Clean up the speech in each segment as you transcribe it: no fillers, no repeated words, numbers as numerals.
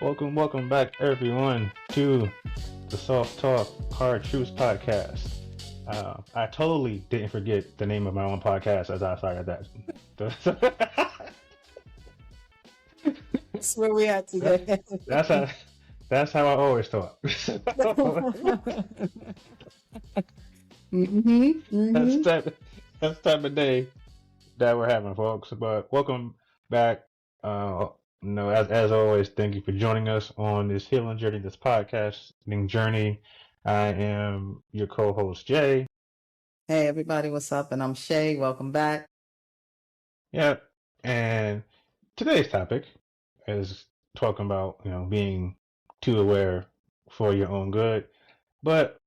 Welcome back, everyone, to the Soft Talk Hard Truths podcast. I totally didn't forget the name of my own podcast as I started that. That's where we at today. that's how. That's how I always thought. That's the type of day that we're having, folks. But welcome back. As always, thank you for joining us on this healing journey, this podcasting journey. I am your co-host Jay. Hey everybody, what's up? And I'm Shay. Welcome back. Yeah, and today's topic is talking about being too aware for your own good, but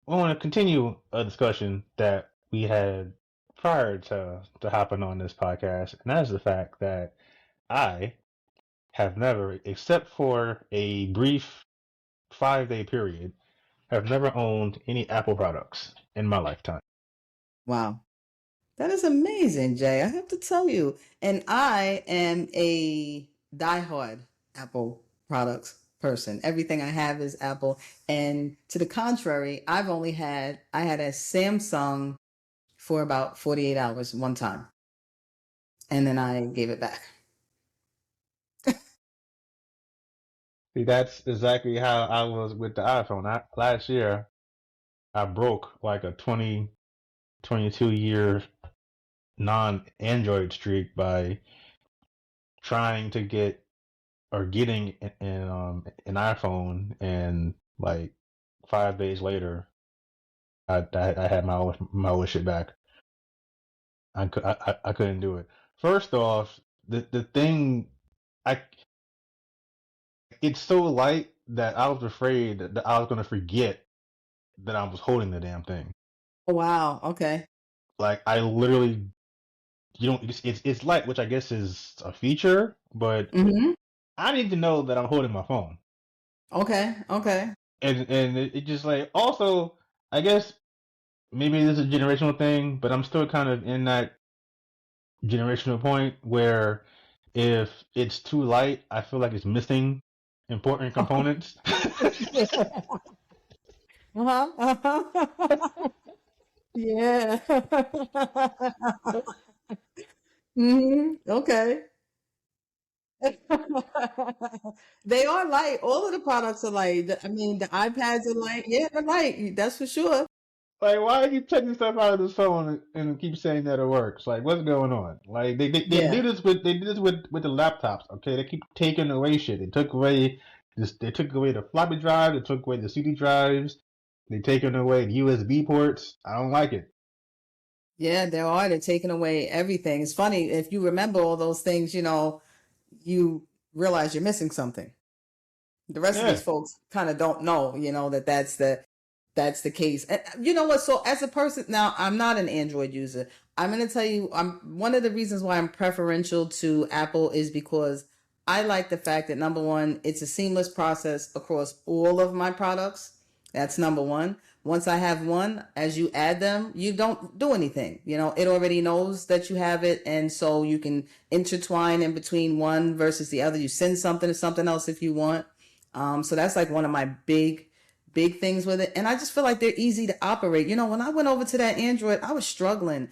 I want to continue a discussion that we had prior to hopping on this podcast, and that is the fact that I have never, except for a brief 5-day period, have never owned any Apple products in my lifetime. Wow. That is amazing, Jay. I have to tell you. And I am a diehard Apple products person. Everything I have is Apple. And to the contrary, I had a Samsung for about 48 hours one time. And then I gave it back. See, that's exactly how I was with the iPhone. Last year, I broke like a 22-year non-Android streak by trying to getting an iPhone, and like 5 days later, I had my old shit back. I couldn't do it. First off, the thing it's so light that I was afraid that I was gonna forget that I was holding the damn thing. Oh, wow. Okay. Like I literally, it's light, which I guess is a feature, but I need to know that I'm holding my phone. Okay. And it just like, also, I guess maybe this is a generational thing, but I'm still kind of in that generational point where if it's too light, I feel like it's missing important components. Yeah. Okay. They are light. All of the products are light. I mean, the iPads are light. Yeah, they're light. That's for sure. Like, why are you taking stuff out of this phone and keep saying that it works? Like, what's going on? Like, they Yeah. do this with the laptops. Okay, they keep taking away shit. They took away the floppy drive. They took away the CD drives. They taking away the USB ports. I don't like it. Yeah, there are. They're taking away everything. It's funny if you remember all those things. You realize you're missing something. The rest of Yeah. these folks kind of don't know. That's the case. And you know what? So as a person now, I'm not an Android user. I'm going to tell you, one of the reasons why I'm preferential to Apple is because I like the fact that, number one, it's a seamless process across all of my products. That's number one. Once I have one, as you add them, you don't do anything. It already knows that you have it. And so you can intertwine in between one versus the other. You send something to something else if you want. So that's like one of my big things with it. And I just feel like they're easy to operate. When I went over to that Android, I was struggling.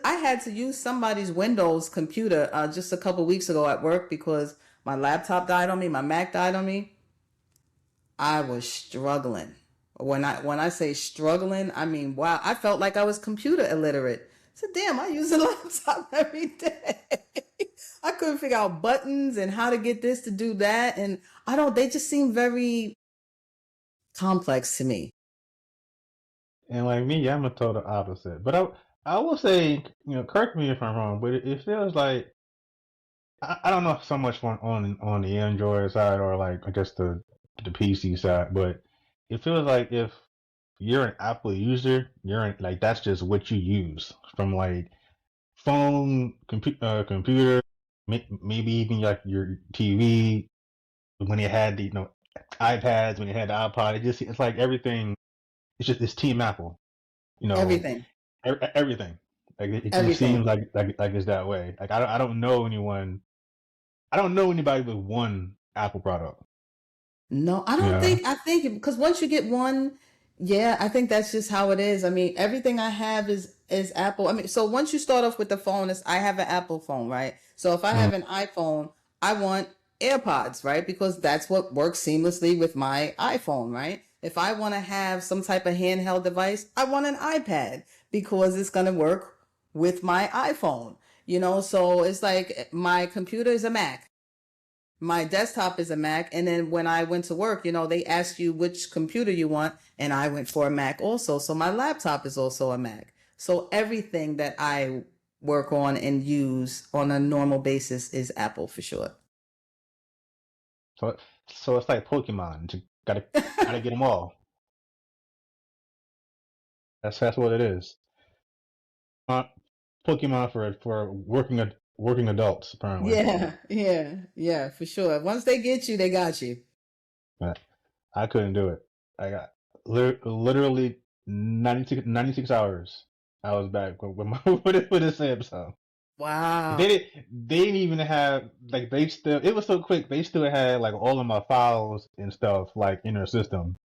I had to use somebody's Windows computer just a couple weeks ago at work because my laptop died on me, my Mac died on me. I was struggling. When I say struggling, I mean, wow, I felt like I was computer illiterate. So damn, I use a laptop every day. I couldn't figure out buttons and how to get this to do that. And they just seem very complex to me. And like me, I'm a total opposite. But I will say, correct me if I'm wrong, but it feels like I don't know so much on the Android side or like I guess the PC side, but it feels like if you're an Apple user, like that's just what you use from like phone, computer, maybe even like your TV when they had the iPads, when they had the iPod. It's like everything. It's Team Apple. Everything. Everything. Like it just Everything. seems like it's that way. Like I don't know anyone. I don't know anybody with one Apple product. No, I don't Yeah. think, I think because once you get one, yeah, I think that's just how it is. I mean, everything I have is Apple. I mean, so once you start off with the phone, I have an Apple phone, right? So if I Mm. have an iPhone, I want AirPods, right? Because that's what works seamlessly with my iPhone, right? If I want to have some type of handheld device, I want an iPad because it's going to work with my iPhone, So it's like my computer is a Mac, my desktop is a Mac. And then when I went to work, they ask you which computer you want. And I went for a Mac also. So my laptop is also a Mac. So everything that I work on and use on a normal basis is Apple for sure. So so it's like Pokemon. You gotta get them all. That's what it is. Uh, Pokemon for working adults apparently. Yeah, yeah, yeah, for sure. Once they get you, they got you. But I couldn't do it. I got literally 96 hours. I was back with my with the Samsung. Wow. They didn't even have like they still it was so quick they still had like all of my files and stuff like in their system.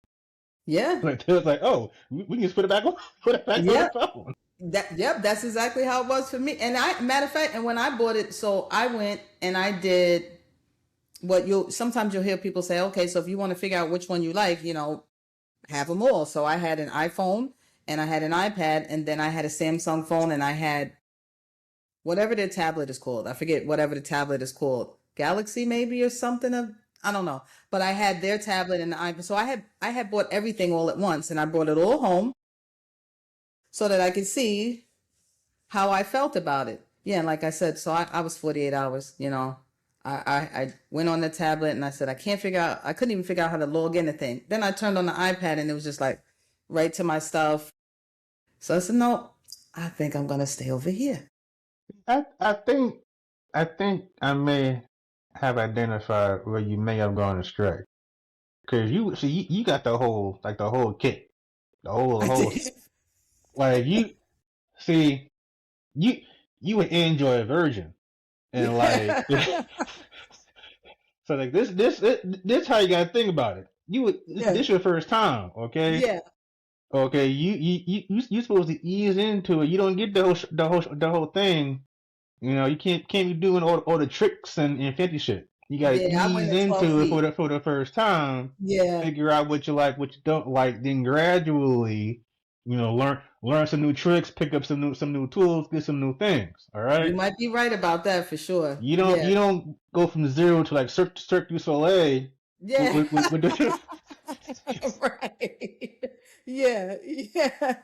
Yeah. Like they was like, oh, we can just put it back on put it back on the Yep. phone. Yep, that's exactly how it was for me. And matter of fact, and when I bought it, so I went and I did what sometimes you'll hear people say, okay, so if you want to figure out which one you like, have them all. So I had an iPhone and I had an iPad and then I had a Samsung phone and I had whatever their tablet is called. I forget whatever the tablet is called. Galaxy maybe or something of I don't know. But I had their tablet and the iPad. So I had bought everything all at once and I brought it all home so that I could see how I felt about it. Yeah, and like I said, so I was 48 hours. I went on the tablet and I said, I couldn't even figure out how to log in the thing. Then I turned on the iPad and it was just like right to my stuff. So I said, no, I think I'm going to stay over here. I think I may have identified where you may have gone astray because you see you got the whole kit, the I whole did. like you see you you an Android version and like Yeah. so like this how you gotta think about it. Yeah. This your first time, okay? Yeah. Okay, you supposed to ease into it. You don't get the whole thing. You know, you can't be doing all the tricks and fancy shit. You gotta Yeah. I went ease at 12 into it feet. for the first time, Yeah. figure out what you like, what you don't like, then gradually, learn some new tricks, pick up some new tools, get some new things. All You right. might be right about that for sure. Yeah. You don't go from zero to like Cirque du Soleil Yeah. with the Right. Yeah. Yeah.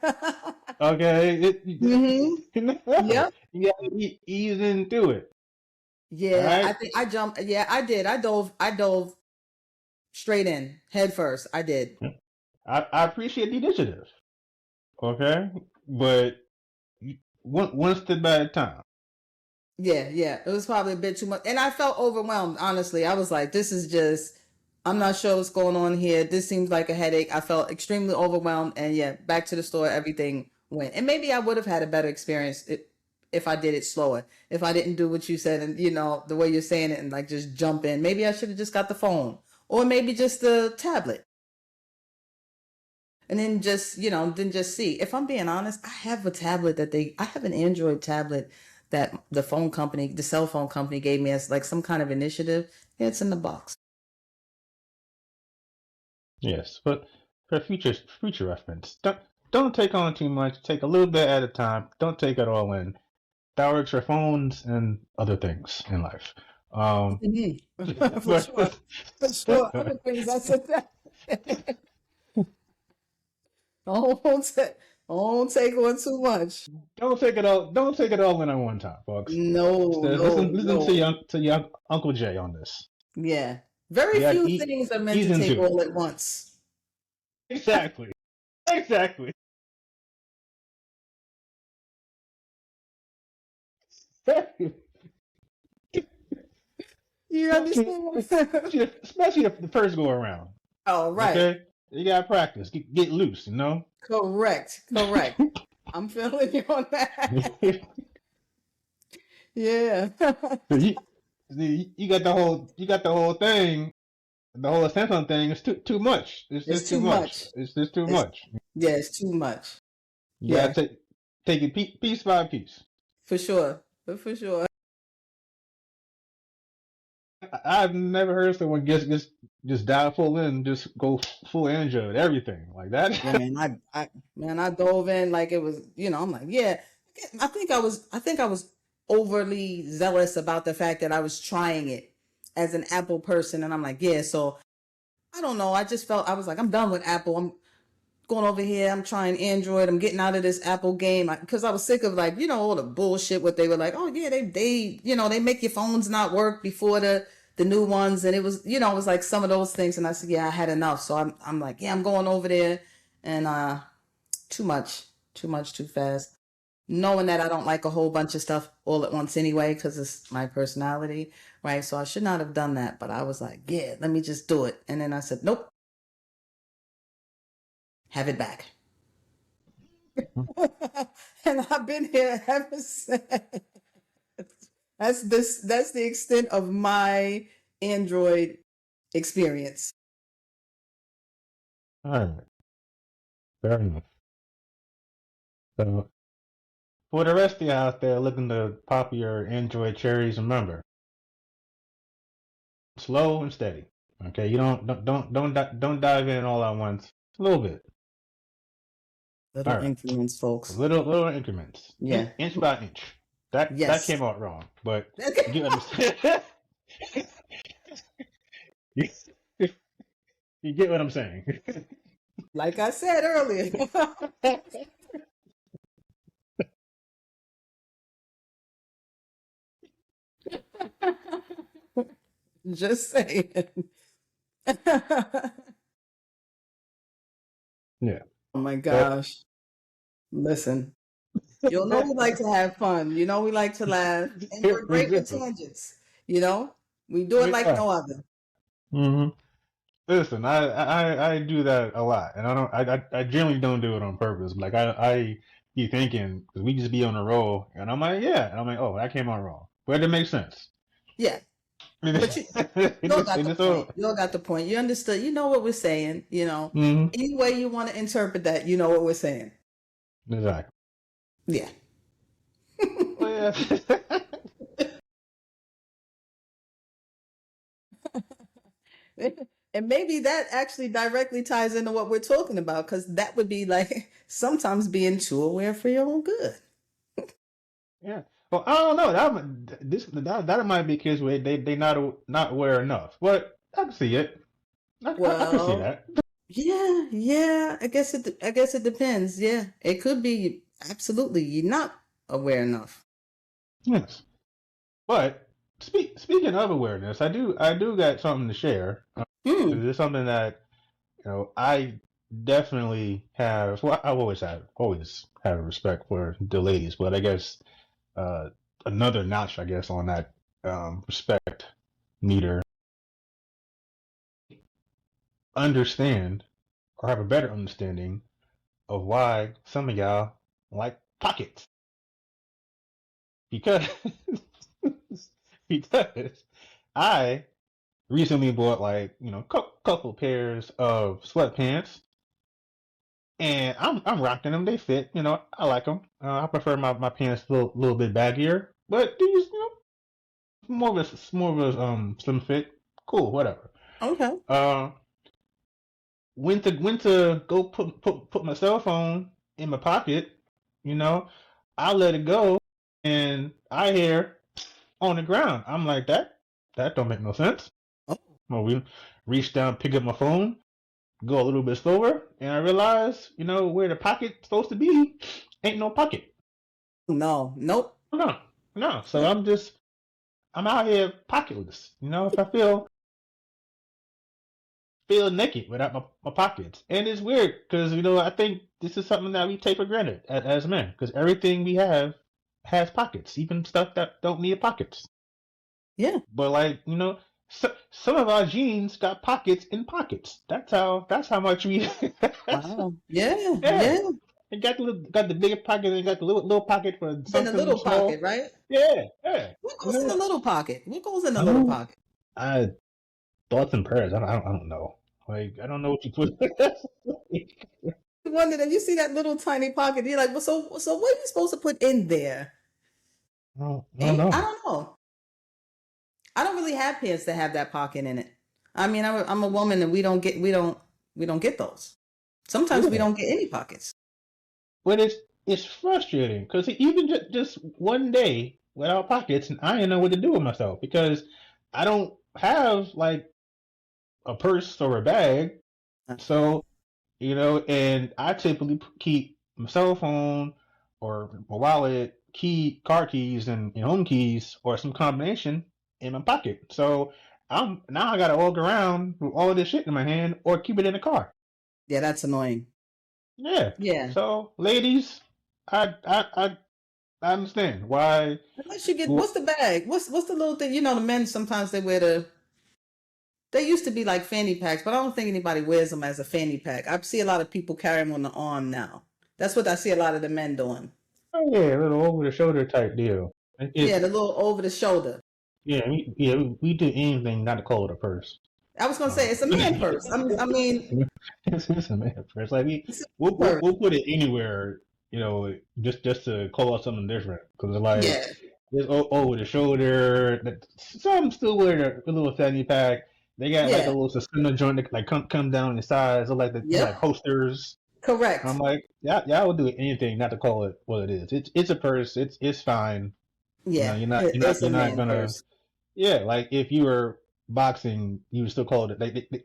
okay. Hmm. No, Yep. you gotta ease into it. All Yeah. I right. think I jumped. Yeah, I did. I dove straight in head first. I did. I appreciate the initiative. Okay, but one step at a time. Yeah, yeah. It was probably a bit too much. And I felt overwhelmed, honestly. I was like, this is just, I'm not sure what's going on here. This seems like a headache. I felt extremely overwhelmed. And yeah, back to the store, everything went. And maybe I would have had a better experience if I did it slower. If I didn't do what you said and, the way you're saying it and like just jump in. Maybe I should have just got the phone or maybe just the tablet. And then just see. If I'm being honest, I have a tablet I have an Android tablet that the cell phone company gave me as like some kind of initiative. Yeah, it's in the box. Yes, but for future reference, don't take on too much. Take a little bit at a time. Don't take it all in. That works for phones and other things in life. Mhm. For but sure. For sure. Other things I said that. Don't, don't take on too much. don't take it all. Don't take it all in at one time, folks. No, So no, listen no. to young Uncle Jay on this. Yeah. Very You got to few things are meant ease to take into it. all at once. Exactly. Exactly. You especially, understand? especially the first go around. Oh, right. Okay, you gotta practice, get loose, you know. Correct. Correct. I'm feeling you on that. Yeah. you, you got the whole thing, the whole Samsung thing is too much. It's It's just too too much. much. It's just too It's much. yeah, it's too much. You Yeah, gotta take it piece by piece. for sure. For sure. I've never heard someone just dive full in, just go full Android, everything like that. Yeah, man, I dove in like it was, I'm like, yeah. I think I was overly zealous about the fact that I was trying it as an Apple person, and I'm like, yeah. So I don't know. I just felt I was like, I'm done with Apple. I'm going over here. I'm trying Android. I'm getting out of this Apple game because I was sick of like, all the bullshit. What they were like, oh yeah, they make your phones not work before the new ones, and it was like some of those things. And I said, yeah, I had enough. So I'm like, yeah, I'm going over there, and too much, too much, too fast. Knowing that I don't like a whole bunch of stuff all at once anyway, because it's my personality, right? So I should not have done that, but I was like, yeah, let me just do it. And then I said, nope, have it back. And I've been here ever since. That's the extent of my Android experience. All right, fair enough. So for the rest of you out there looking to pop your Android cherries, remember, slow and steady. Okay, you don't dive in all at once. A little bit. All Little right, increments, folks. little increments, Yeah. inch by inch. That Yes. came out wrong, but you understand. you, you get what I'm saying. Like I said earlier. Just saying. Yeah. Oh my But gosh. Listen. You'll know we like to have fun. You know we like to laugh. And we're we great with do. tangents. You know? We do it We like are. no other. Mm-hmm. Listen, I do that a lot, and I generally don't do it on purpose. Like I be thinking because we just be on a roll, and I'm like, yeah, and I'm like, oh, that came out wrong, but it makes sense. Yeah. But you all got the point. You all got the point. You understood. You know what we're saying. Mm-hmm. Any way you want to interpret that, you know what we're saying. Exactly. Yeah. Well, yeah. And maybe that actually directly ties into what we're talking about, because that would be like sometimes being too aware for your own good. Yeah. Well, I don't know. That might be kids where they not aware enough, but I can see it. I can see Well, that. yeah. I guess it depends. Yeah, it could be absolutely you're not aware enough. Yes. But speaking of awareness, I do got something to share. Hmm. It's something that I definitely have. Well, I always have respect for the ladies, but I guess uh, another notch, I guess, on that respect meter. Understand or have a better understanding of why some of y'all like pockets because because I recently bought like couple pairs of sweatpants, and I'm rocking them. They fit. I like them. I prefer my pants a little bit baggier, but these more of a slim fit. Cool, whatever. Okay. Uh, when to go put my cell phone in my pocket. You know, I let it go, and I hear on the ground. I'm like that don't make no sense. Oh, Well, we reach down, pick up my phone, go a little bit slower, and I realize, where the pocket's supposed to be, ain't no pocket. no. Nope. No, no. So Nope. I'm out here pocketless. If I feel naked without my pockets, and it's weird because I think this is something that we take for granted as men, because everything we have has pockets, even stuff that don't need pockets. Yeah. But like some of our jeans got pockets in pockets. That's how much we. Wow. Yeah. Yeah. Yeah. It got the bigger pocket and it got the little pocket for In the something little pocket, small. right? Yeah, yeah. What goes in the little pocket? What goes in the I little don't pocket? I thoughts and prayers. I don't know. Like I don't know what you put. You wonder that you see that little tiny pocket. You're like, well, so what are you supposed to put in there? I don't I know. don't know. I don't really have pants that have that pocket in it. I mean, I'm a woman, and we don't get those. Sometimes we Yeah, don't get any pockets. but it's frustrating because even just one day without pockets, and I didn't know what to do with myself because I don't have like a purse or a bag. So and I typically keep my cell phone or my wallet, car keys, and home keys, or some combination in my pocket. So I gotta walk around with all of this shit in my hand, or keep it in the car. Yeah, that's annoying. Yeah. Yeah. So, ladies, I understand why. Unless you get, Well, what's the bag? What's the little thing? You know, the men sometimes they wear the. They used to be like fanny packs, but I don't think anybody wears them as a fanny pack. I see a lot of people carry them on the arm now. That's what I see a lot of the men doing. oh yeah, a little over the shoulder type deal. Yeah, the little over the shoulder. We do anything not to call it a purse. I was gonna say Um, it's a man purse. I mean, it's a man purse. Like it's a we'll purse. put it anywhere, just to call out something different. Because like Yeah, it's over the shoulder. Some still wear a little fanny pack. They got like a yeah, little suspender joint that like come down the sides, or like like yep, holsters. I'm correct. like, yeah, y'all will do anything not to call it what it is. It's a purse. It's fine. Yeah, it's You're a not man gonna. purse. Yeah, like if you were boxing, you would still call it.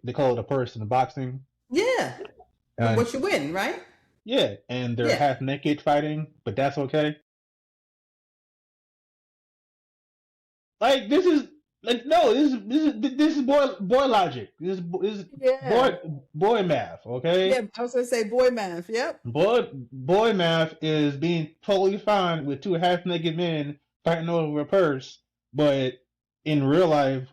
They call it a purse in boxing. Yeah, for And what you win, right? yeah, and they're Yeah, half naked fighting, but that's okay. Like this is like no, this is boy logic. This is yeah, boy math. yeah. Okay, I was gonna say boy math. Yep. boy math is being totally fine with two half naked men fighting over a purse, but in real life,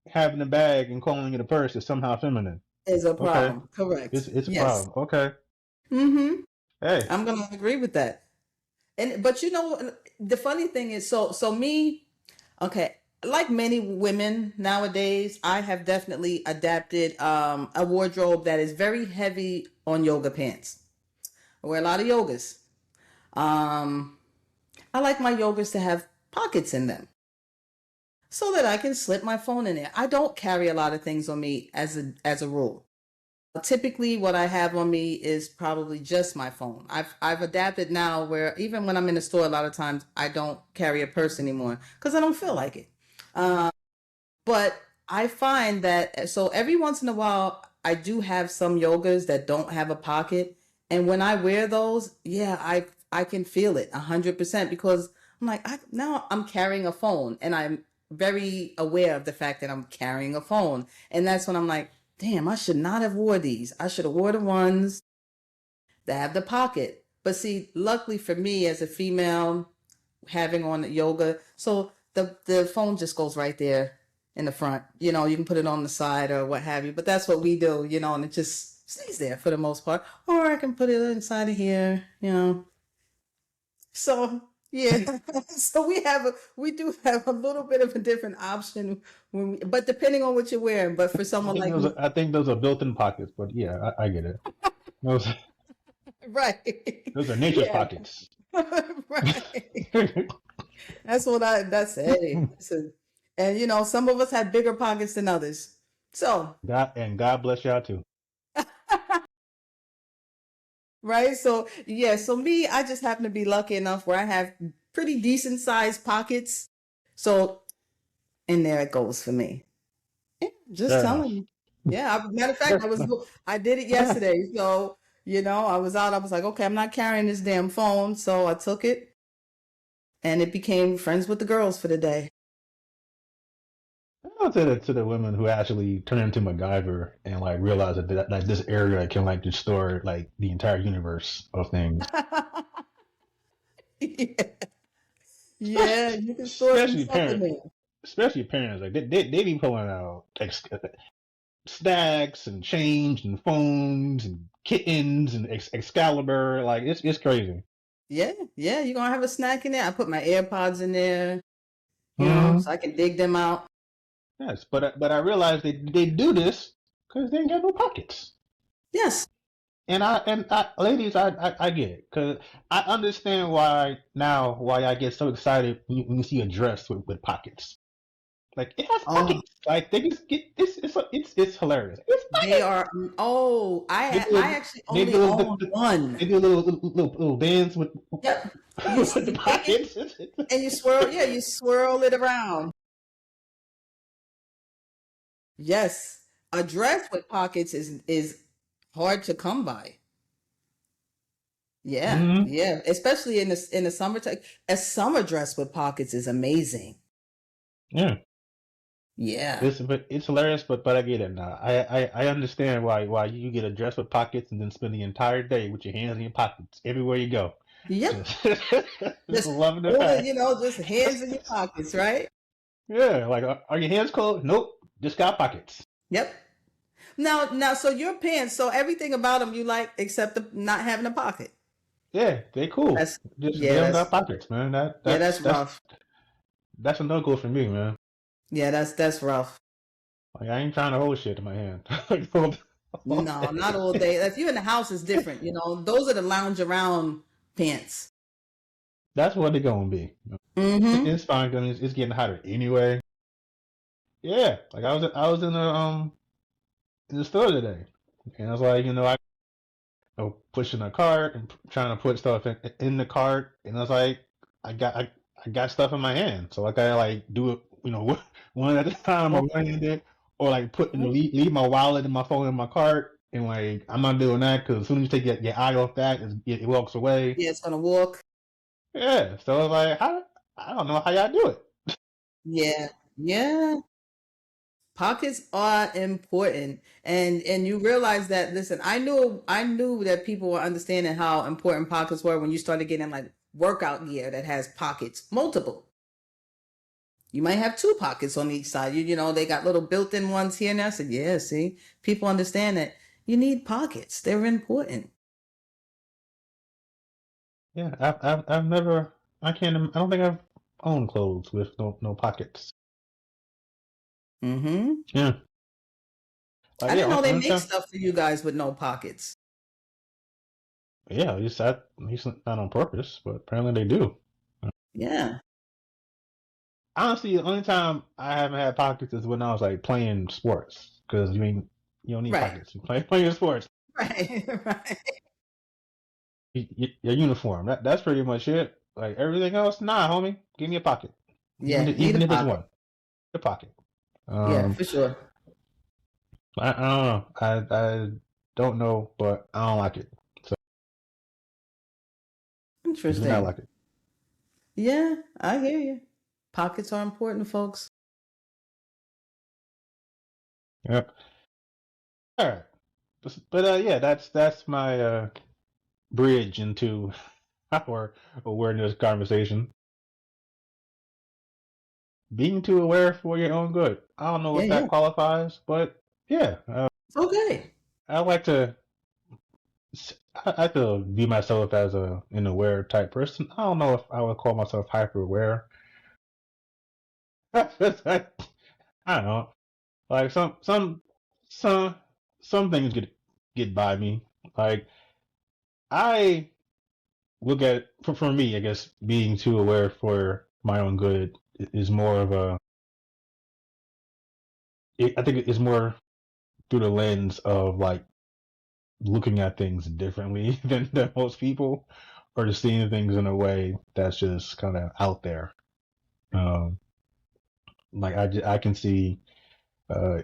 having a bag and calling it a purse is somehow feminine. Is a Okay, problem. Correct. it's a Yes. problem. Okay, Mm-hmm. hey, I'm gonna agree with that. And but you know the funny thing is, so me, okay, like many women nowadays, I have definitely adapted a wardrobe that is very heavy on yoga pants. I wear a lot of yogas. Um, I like my yogas to have pockets in them so that I can slip my phone in there. I don't carry a lot of things on me as a rule. Typically, what I have on me is probably just my phone. I've adapted now where even when I'm in the store, a lot of times I don't carry a purse anymore because I don't feel like it. Um, but I find that so every once in a while I do have some yogas that don't have a pocket, and when I wear those, yeah, I can feel it 100% because I'm like now I'm carrying a phone and I'm very aware of the fact that I'm carrying a phone, and that's when I'm like, damn, I should not have wore these. I should have wore the ones that have the pocket. But see, luckily for me as a female, having on yoga, so the phone just goes right there in the front. You know, you can put it on the side or what have you. But that's what we do, and it just stays there for the most part. Or I can put it inside of here. So yeah, so we do have a little bit of a different option but depending on what you're wearing. But for someone like me, I think those are built-in pockets, but yeah, I get it. Those right? those are nature's Yeah, pockets. right. That's hey, listen. And some of us have bigger pockets than others. So, God bless y'all too. right? So, yeah, so me, I just happen to be lucky enough where I have pretty decent sized pockets. So, in there it goes for me. Yeah, just Fair telling enough. you. Yeah, matter of fact, I did it yesterday. So, I was out, I was like, okay, I'm not carrying this damn phone. So I took it and it became friends with the girls for the day. To the women who actually turn into MacGyver and like realize that like this area can like just store like the entire universe of things. Yeah. Yeah, Especially you can store some especially stuff in parents, there. especially parents like they be pulling out like stacks and change and phones and kittens and Excalibur. Like it's crazy. Yeah, yeah, you're gonna have a snack in there. I put my AirPods in there, Hmm. so I can dig them out. Yes, but I realized they do this because they ain't got no pockets. Yes. And ladies, I get it because I understand why I get so excited when you see a dress with pockets. Like it has Oh, pockets. Like they just get it's hilarious. It's they pockets. are. Oh, They I do actually they only do own one. they do little bands with Yep. with You take it pockets. and you swirl. Yeah, you swirl it around. Yes, a dress with pockets is hard to come by. Yeah, Hmm. yeah, especially in the summertime. A summer dress with pockets is amazing. Yeah. Yeah. It's hilarious, but I get it now. I understand why you get a dress with pockets and then spend the entire day with your hands in your pockets everywhere you go. Yep. Just just Just loving the hold it, fact. just hands in your pockets, right? Yeah, like are your hands cold? Nope, just got pockets. Yep. Now, so your pants, so everything about them you like except the not having a pocket. Yeah, they cool. That's Just they yeah, don't got pockets, man. That that's rough. that's a no go for me, man. Yeah, that's rough. Like I ain't trying to hold shit in my hand. Like, all No, not day. all day. If you're in the house, it's different. Those are the lounge around pants. That's what they gonna be. Mm-hmm. It's fine because it's getting hotter anyway. Yeah, like I was in the store today, and I was like, pushing a cart and trying to put stuff in the cart, and I was like, I got stuff in my hand, so I gotta like do it, one at a time or one handed, or like leave my wallet and my phone in my cart, and like I'm not doing that because as soon as you take your eye off that, it walks away. Yeah, it's gonna walk. Yeah, so I was like, I don't know how y'all do it. Yeah, yeah. Pockets are important, and you realize that. Listen, I knew that people were understanding how important pockets were when you started getting like workout gear that has pockets, multiple. You might have two pockets on each side. They got little built-in ones here and there. I said, yeah, see, people understand that you need pockets. They're important. Yeah, I've never, I don't think I've owned clothes with no pockets. Mm-hmm. Yeah, like I yeah, didn't know they only make time. stuff for you guys with no pockets. Yeah, at least not on purpose, but apparently they do. Yeah. Honestly, the only time I haven't had pockets is when I was like playing sports. Because you don't need Right. pockets. You playing sports. Right. Right. Your uniform. That's pretty much it. Like everything else, nah, homie. Give me a pocket. Yeah. Need a Even if it's pocket. one, a pocket. Yeah, Um, for sure. I don't know. I don't know, but I don't like it. So I do not Interesting. like it. Yeah, I hear you. Pockets are important, folks. Yep. All right. But yeah, that's my bridge into our awareness conversation. Being too aware for your own good. I don't know Yeah, if yeah. that qualifies, but yeah, It's okay. I like to. I feel view myself as an aware type person. I don't know if I would call myself hyper aware. I don't know. Like some some things get by me. Like I look at for me, I guess being too aware for my own good is more of I think it's more through the lens of like looking at things differently than most people, or just seeing things in a way that's just kind of out there. Um, like I can see uh,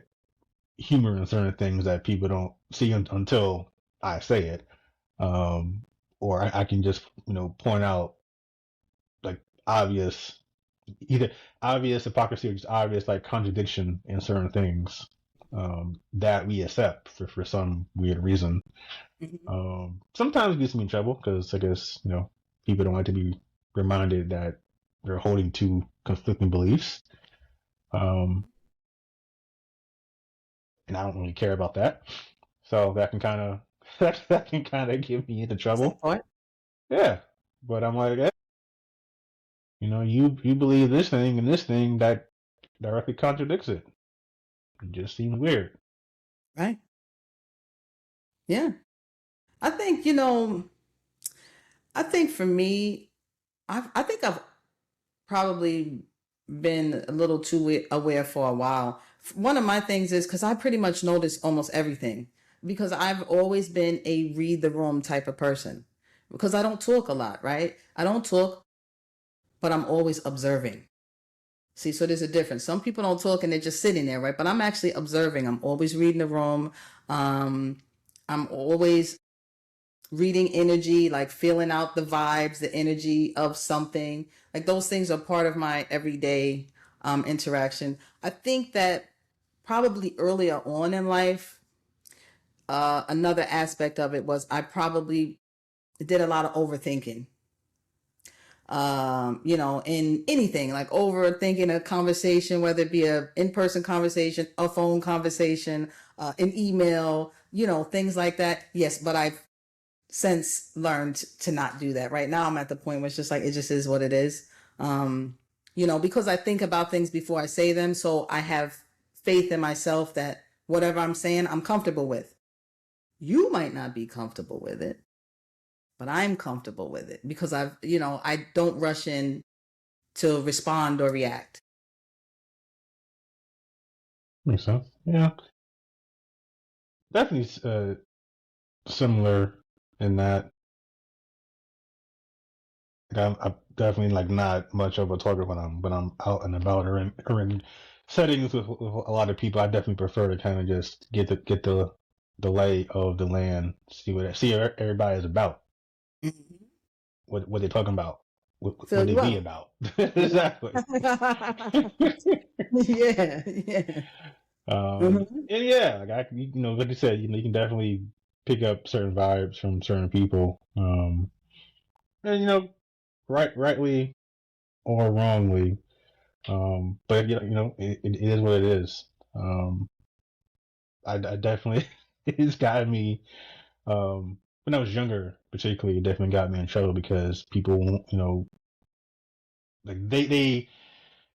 humor in certain things that people don't see until I say it, um, or I can just point out like obvious either obvious hypocrisy or just obvious like contradiction in certain things that we accept for some weird reason. Mhm. Sometimes it gets me in trouble because I guess people don't like to be reminded that they're holding two conflicting beliefs, um, and I don't really care about that. So that can kind of that can kind of get me into That's that trouble. part. Yeah, but I'm like, hey, you believe this thing and this thing that directly contradicts it. It just seems weird. Right. Yeah. I think, I think for me, I think I've probably been a little too aware for a while. One of my things is because I pretty much notice almost everything because I've always been a read the room type of person because I don't talk a lot, right? I don't talk, but I'm always observing. See, so there's a difference. Some people don't talk and they're just sitting there, right? But I'm actually observing. I'm always reading the room. Um, I'm always reading energy, like feeling out the vibes, the energy of something. Like those things are part of my everyday interaction. I think that probably earlier on in life, another aspect of it was I probably did a lot of overthinking. In anything like overthinking a conversation, whether it be a in-person conversation, a phone conversation, an email, things like that. Yes, but I've since learned to not do that. Right now, I'm at the point where it's just like, it just is what it is. Because I think about things before I say them. So I have faith in myself that whatever I'm saying, I'm comfortable with. You might not be comfortable with it, but I'm comfortable with it because I don't rush in to respond or react. Makes sense. Yeah, definitely similar in that. I'm definitely like not much of a talker when I'm out and about or in settings with a lot of people. I definitely prefer to kind of just get the lay of the land, see what everybody is about, Mm-hmm. what they're talking about, what Fill they you be up. about. Yeah. Exactly. Yeah. Yeah. Mm-hmm. And yeah, like like you said, you can definitely pick up certain vibes from certain people. And rightly or wrongly. But it is what it is. Um, I definitely it's gotten me. When I was younger, particularly, it definitely got me in trouble because people, like they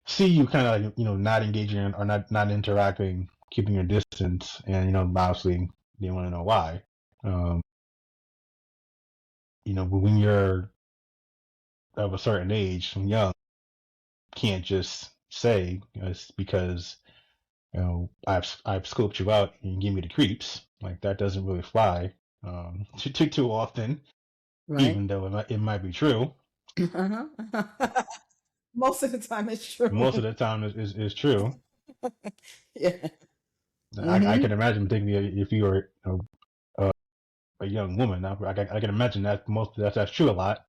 see you kind of like, not engaging or not interacting, keeping your distance, and obviously they want to know why. Um, but when you're of a certain age, young, can't just say it's because I've scoped you out and you give me the creeps. Like that doesn't really fly too often, Right. even though it might be true. Uh-huh. Most of the time it's Most of true. the time is true. Yeah. I Mm-hmm. can imagine, particularly if you were a, a young woman. I can imagine that that's true a lot.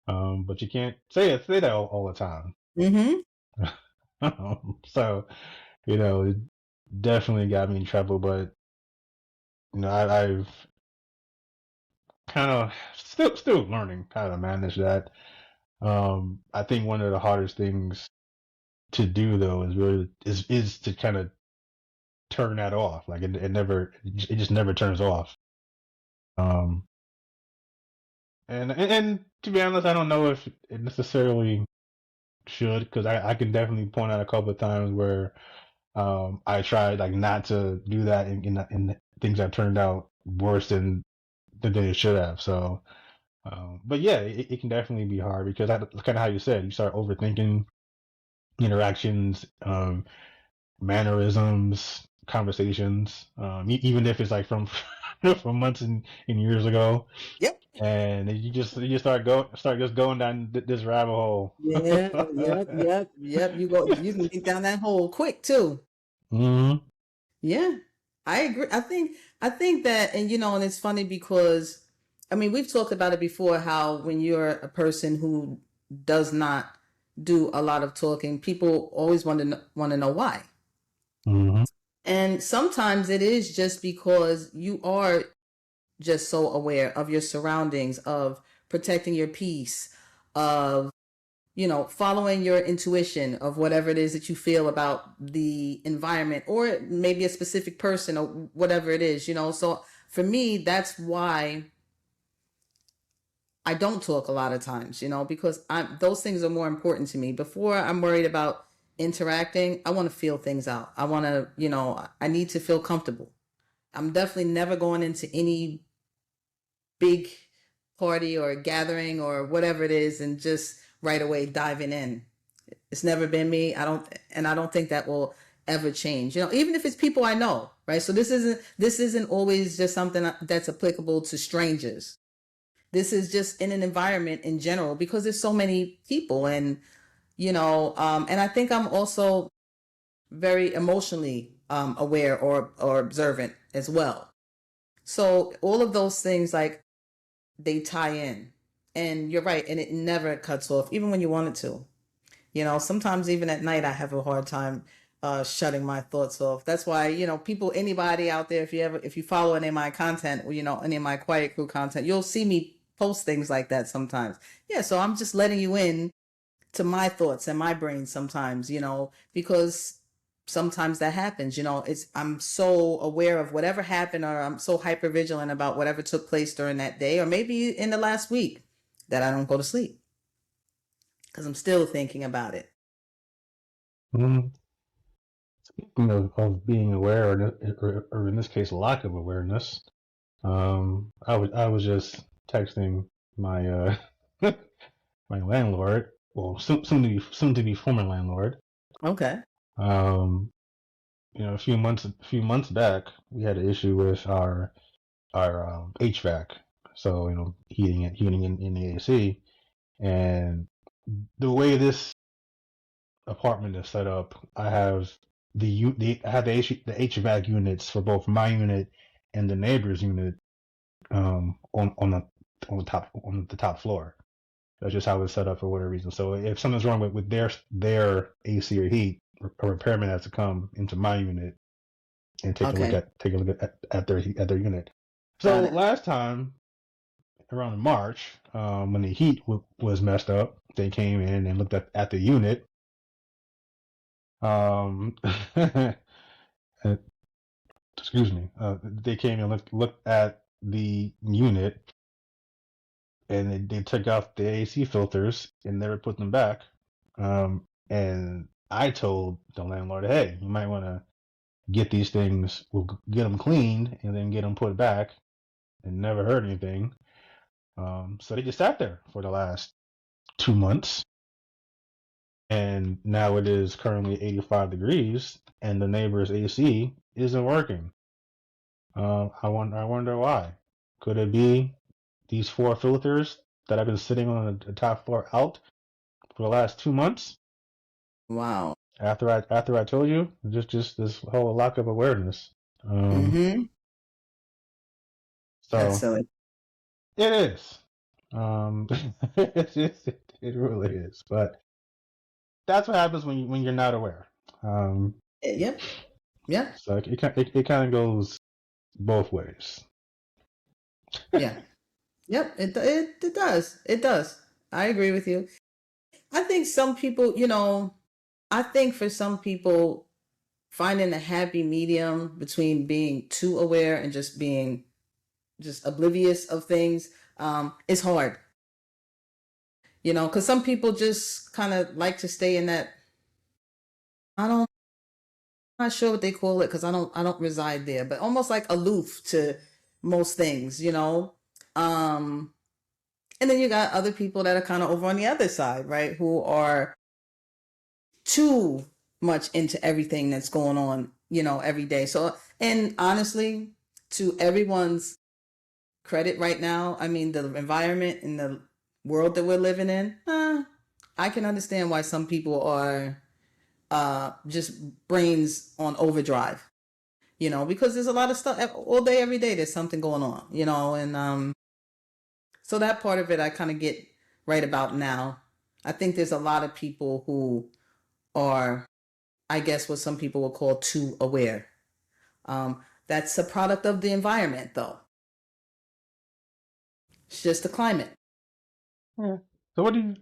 But you can't say that all the time. Mm-hmm. So it definitely got me in trouble. But I've kind of still learning how to manage that. I think one of the hardest things to do though is to kind of turn that off. Like it just never turns off. Um, and to be honest, I don't know if it necessarily should because I can definitely point out a couple of times where I tried like not to do that and things have turned out worse than it should have. So, but yeah, it can definitely be hard because kind of how you said, you start overthinking interactions, mannerisms, conversations, even if it's like from from months and years ago, Yep. and you just start just going down this rabbit hole. Yeah. Yep. Yep. Yep. You can get down that hole quick too. Hmm. Yeah. I agree. I think that, and it's funny because I mean, we've talked about it before how when you're a person who does not do a lot of talking, people always want to know why. Hmm. And sometimes it is just because you are just so aware of your surroundings, of protecting your peace, of following your intuition of whatever it is that you feel about the environment or maybe a specific person or whatever it is. So for me, that's why I don't talk a lot of times, because those things are more important to me. Before I'm worried about, interacting, I want to feel things out. I want to, I need to feel comfortable. I'm definitely never going into any big party or gathering or whatever it is and just right away diving in. It's never been me. I don't think that will ever change. Even if it's people I know, right? So this isn't always just something that's applicable to strangers. This is just in an environment in general because there's so many people, and and I think I'm also very emotionally aware or observant as well. So all of those things, like, they tie in, and you're right, and it never cuts off, even when you want it to. Sometimes even at night, I have a hard time shutting my thoughts off. That's why, anybody out there, if you follow any of my content, or, any of my Quiet Crew content, you'll see me post things like that sometimes. Yeah, so I'm just letting you in to my thoughts and my brain sometimes, because sometimes that happens. I'm so aware of whatever happened, or I'm so hyper vigilant about whatever took place during that day, or maybe in the last week, that I don't go to sleep because I'm still thinking about it. Mm. Speaking of being aware, or in this case, lack of awareness, I was just texting my my landlord, well, soon to be former landlord. Okay. Um, a few months back, we had an issue with our HVAC, so heating in the AC, and the way this apartment is set up, I have the HVAC units for both my unit and the neighbor's unit on the top floor. That's just how it's set up for whatever reason. So if something's wrong with their AC or heat, a repairman has to come into my unit and take a look Okay. at their unit. Got So it. last time around March, when the heat was messed up, they came in and looked at the unit. Um, excuse me. They came and looked at the unit, and they took out the AC filters and never put them back. And I told the landlord, hey, you might want to get these things, we'll get them cleaned and then get them put back, and never heard anything. So they just sat there for the last 2 months, and now it is currently 85 degrees, and the neighbor's AC isn't working. I wonder why. Could it be these four filters that have been sitting on the top floor out for the last 2 months? Wow. After I told you, just this whole lack of awareness. Um, Mm-hmm. That's so silly. it is. Um, it really is. But that's what happens when you're not aware. Um, Yep. Yep. so it kind of goes both ways. Yeah. Yep. It does. It does. I agree with you. I think some people, I think for some people, finding a happy medium between being too aware and just being just oblivious of things is hard. Because some people just kind of like to stay in that. I don't. I'm not sure what they call it because I don't reside there, but almost like aloof to most things. Um, and then you got other people that are kind of over on the other side, right? Who are too much into everything that's going on, every day. So, and honestly, to everyone's credit right now, I mean, the environment and the world that we're living in, I can understand why some people are just brains on overdrive, because there's a lot of stuff all day, every day, there's something going on, and so that part of it I kind of get right about now. I think there's a lot of people who are, I guess, what some people will call too aware. That's a product of the environment, though. It's just the climate. Yeah. So when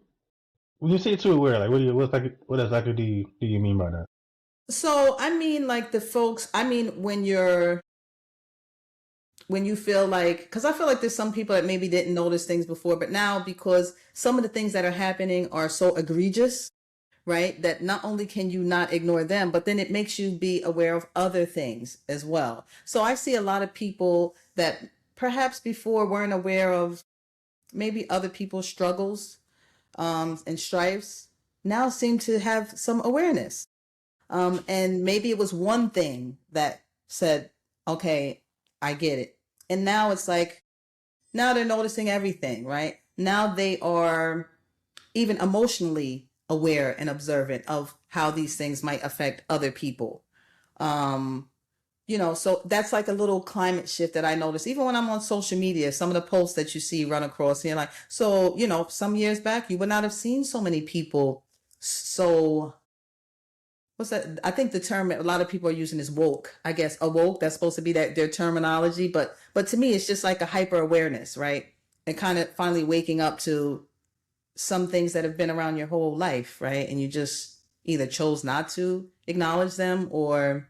you say too aware, like what exactly do you mean by that? So, I mean, like the folks, I mean, when you feel like, because I feel like there's some people that maybe didn't notice things before, but now because some of the things that are happening are so egregious, right? That not only can you not ignore them, but then it makes you be aware of other things as well. So I see a lot of people that perhaps before weren't aware of maybe other people's struggles and strifes now seem to have some awareness. And maybe it was one thing that said, okay, I get it. And now it's like, now they're noticing everything, right? Now they are even emotionally aware and observant of how these things might affect other people. Um, so that's like a little climate shift that I notice. Even when I'm on social media, some of the posts that you see run across, you're like, so, some years back, you would not have seen so many people. So, what's that? I think the term a lot of people are using is woke. I guess awoke. That's supposed to be their terminology, but to me, it's just like a hyper awareness, right? And kind of finally waking up to some things that have been around your whole life, right? And you just either chose not to acknowledge them or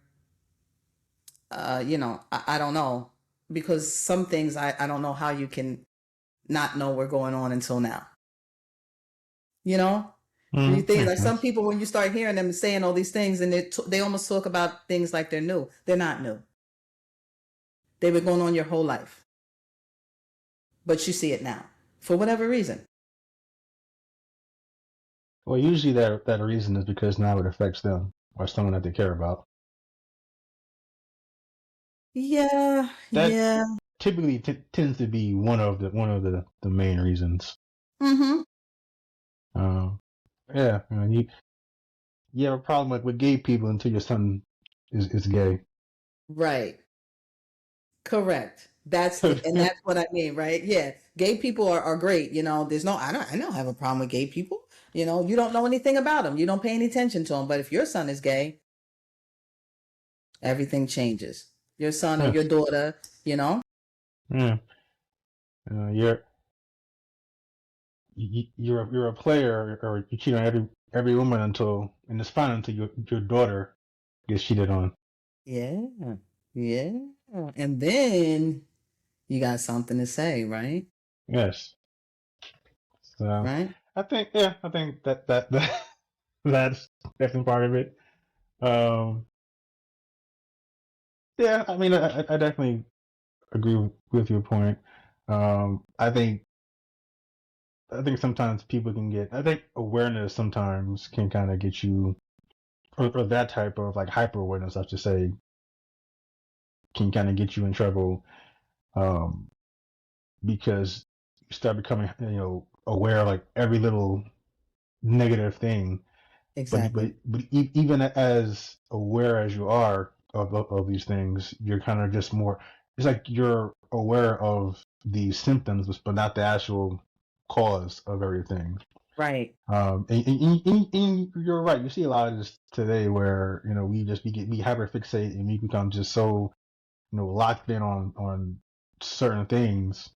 I don't know, because some things I don't know how you can not know were going on until now. You know, when you think Makes like some sense. people, when you start hearing them saying all these things, and they almost talk about things like they're new. They're not new. They've been going on your whole life, but you see it now for whatever reason. Well, usually that reason is because now it affects them or someone that they care about. Yeah, That yeah. typically tends to be one of the main reasons. Mm-hmm. Um, yeah, you have a problem with gay people until your son is gay. Right. Correct. And that's what I mean, right? Yeah. Gay people are great. There's I don't have a problem with gay people. You don't know anything about them. You don't pay any attention to them. But if your son is gay, everything changes. Your son or your Yes, daughter, you know? yeah. You're you're a player, or you cheat on every woman until, and it's fine until your daughter gets cheated on. Yeah. Yeah. And then you got something to say, right? Yes. So Right? I think that that's definitely part of it. Um, yeah, I mean, I definitely agree with your point. I think sometimes people can get. I think awareness sometimes can kind of get you, or that type of like hyper awareness, I should say, can kind of get you in trouble, um, because you start becoming, aware of like every little negative thing. Exactly. But even as aware as you are of these things, you're kind of just more. It's like you're aware of the symptoms, but not the actual cause of everything. Right. And you're right. You see a lot of this today, where we just we hyper fixate, and we become just so locked in on certain things.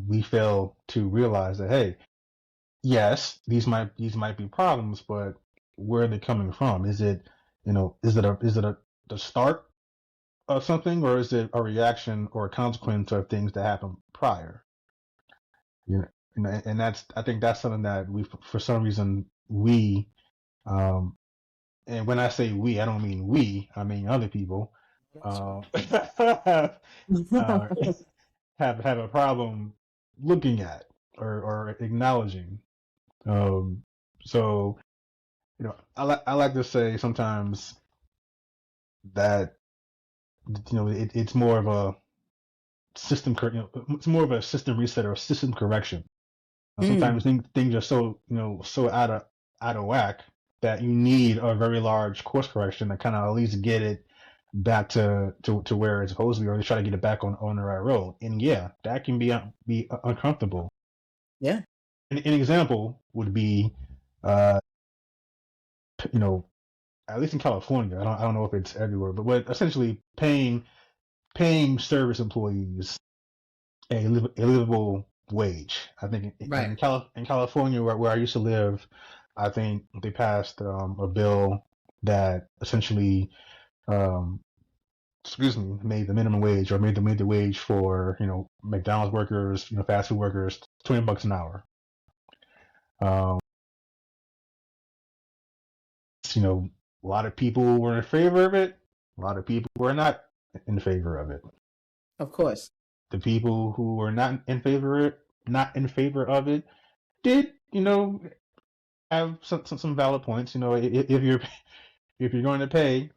We fail to realize that, hey, yes, these might be problems, but where are they coming from? Is it the start of something, or is it a reaction or a consequence of things that happened prior? You know, and I think that's something that we, for some reason, um, and when I say we, I don't mean we, I mean other people, That's uh, right. uh, have a problem looking at, or acknowledging. Um, so I like to say sometimes that it's more of a it's more of a system reset or a system correction. Mm, Sometimes things are so out of whack that you need a very large course correction to kind of at least get it back to where it's supposed to be, or to try to get it back on the right road. And yeah, that can be uncomfortable. yeah. An example would be, uh, you know, at least in California. I don't know if it's everywhere, but essentially paying service employees a livable wage. I think Right. in California, where I used to live, I think they passed a bill that essentially, um, excuse me, made the minimum wage, or made the wage for McDonald's workers, fast food workers, $20 an hour. Um, a lot of people were in favor of it. A lot of people were not in favor of it. Of course. The people who were not in favor of it, did have some valid points. If you're going to pay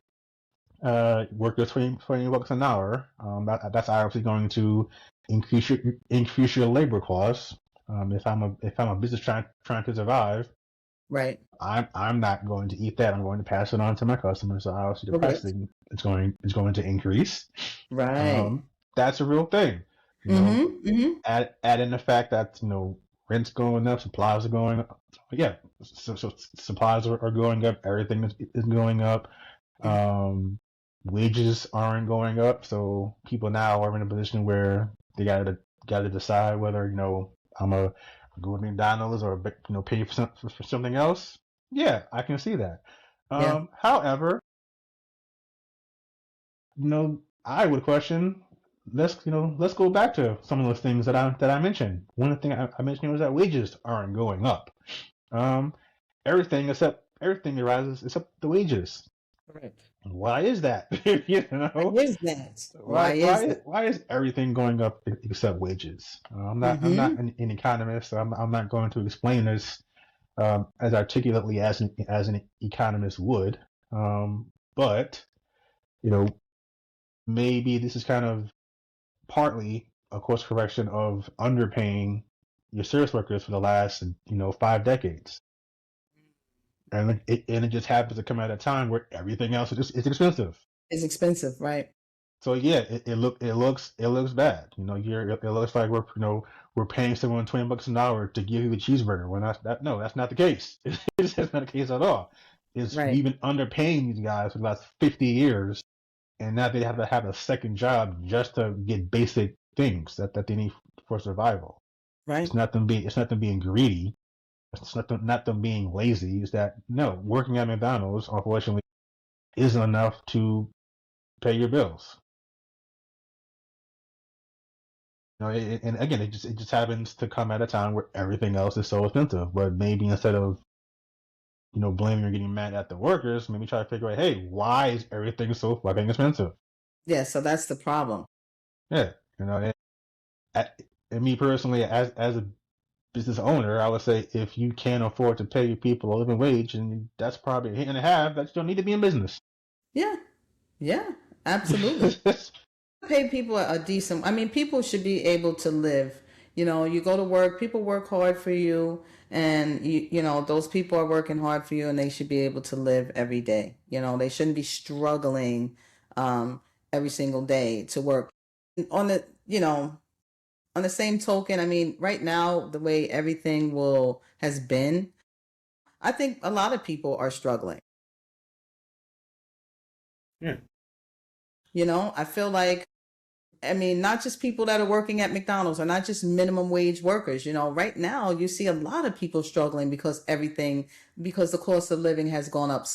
workers 20 bucks an hour, that's obviously going to increase your labor costs. If I'm a business trying to survive, Right. I'm not going to eat that. I'm going to pass it on to my customers. So obviously the Correct. pricing is going to increase. Right. That's a real thing. Mm-hmm. Mm-hmm. Add in the fact that rent's going up, supplies are going up. Yeah, so supplies are going up. Everything is going up. Wages aren't going up, so people now are in a position where they gotta decide whether I'm a go to McDonald's or pay for something else. Yeah, I can see that. Yeah. However, I would question. Let's go back to some of those things that I mentioned. One of the things I mentioned was that wages aren't going up. Um, everything rises except the wages. Correct. Why is that? Why is that? Why why is why that? why is everything going up except wages? I'm not Mm-hmm. an economist, so I'm not going to explain this as articulately as an economist would. But you know, maybe this is kind of partly a course correction of underpaying your service workers for the last 5 decades, and it just happens to come at a time where everything else is expensive. It's expensive, right? So yeah, it looks bad. It looks like we're paying someone 20 bucks an hour to give you the cheeseburger. When that's not the case. It's just not the case at all. Right. We've been underpaying these guys for the last 50 years, and now they have to have a second job just to get basic things that they need for survival. Right. It's not them being greedy. It's not them being lazy. It's that no, working at McDonald's unfortunately isn't enough to pay your bills. And again, it just happens to come at a time where everything else is so expensive. But maybe instead of blaming or getting mad at the workers, maybe try to figure out, hey, why is everything so fucking expensive? Yeah. So that's the problem. Yeah, and, and me personally, as a business owner, I would say if you can't afford to pay your people a living wage, and that's probably a hit and a half, that you don't need to be in business. Yeah. Yeah. Absolutely. Pay people a decent. I mean, people should be able to live. You go to work. People work hard for you, and those people are working hard for you, and they should be able to live every day. They shouldn't be struggling every single day to work. On the on the same token, I mean, right now the way everything will has been, I think a lot of people are struggling. Yeah. I feel like, I mean, not just people that are working at McDonald's or not just minimum wage workers. Right now you see a lot of people struggling because the cost of living has gone up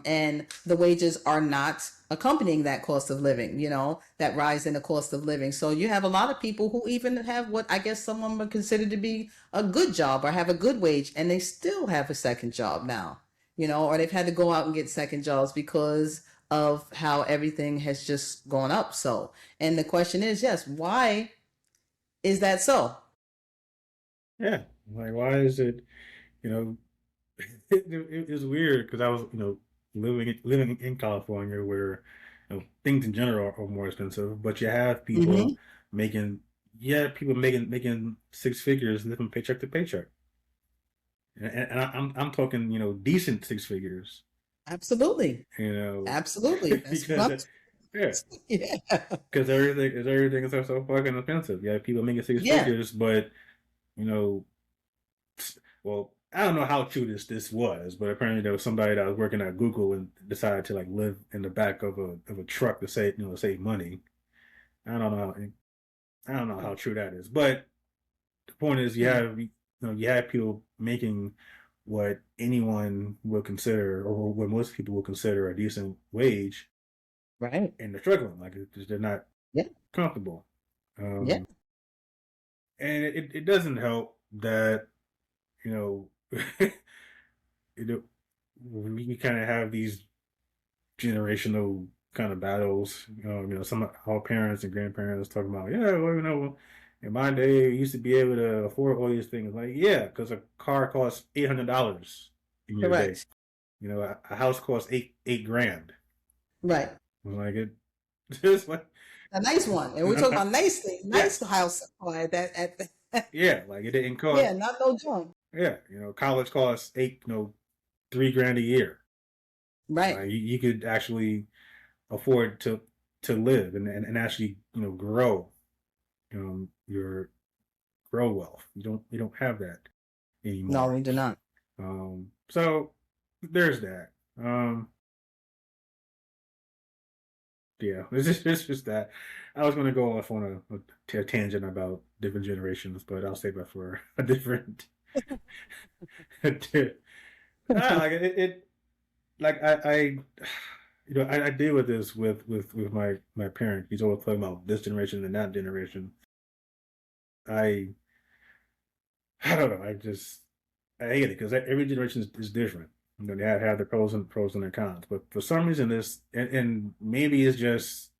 and the wages are not accompanying that cost of living, that rise in the cost of living. So you have a lot of people who even have what I guess someone would consider to be a good job or have a good wage, and they still have a second job now, or they've had to go out and get second jobs because of how everything has just gone up. And the question is, yes, why is that so? Yeah. Like, why is it, you know, it's weird because I was, living in California where, things in general are more expensive, but you have Mm-hmm. making, people making six figures living paycheck to paycheck. I'm talking, decent six figures, Absolutely. you know, Absolutely. That's what because, I'm yeah, Yeah. because everything is so fucking expensive. Yeah, people making six Yeah. figures, but, you know, well, I don't know how true this was, but apparently there was somebody that was working at Google and decided to like live in the back of a truck to save money. I don't know. I don't know how true that is, but the point is, Yeah. you have people making what anyone would consider, or what most people would consider, a decent wage, Right. and they're struggling. Like they're not Yeah. comfortable. Yeah. Um, and it doesn't help that you know, we kind of have these generational kind of battles. Some of our parents and grandparents talking about, yeah, well, in my day, we used to be able to afford all these things. Like, yeah, because a car costs $800 in your day. Correct. A house costs eight grand. Right. Like it, just like A nice one. And we're talking about nice things, yeah, nice house supply yeah. Like it didn't cost. yeah, not no junk. Yeah, college costs 3 grand a year. Right. You could actually afford to live and actually grow your grow wealth. You don't have that No, anymore. we do not. So there's that. Yeah, it's just that. I was going to go off on a tangent about different generations, but I'll save that for a different. Like it like I deal with this with my parent. He's always talking about this generation and that generation. I I don't know. I hate it because every generation is different. They have their pros and their cons. But for some reason, this and maybe it's just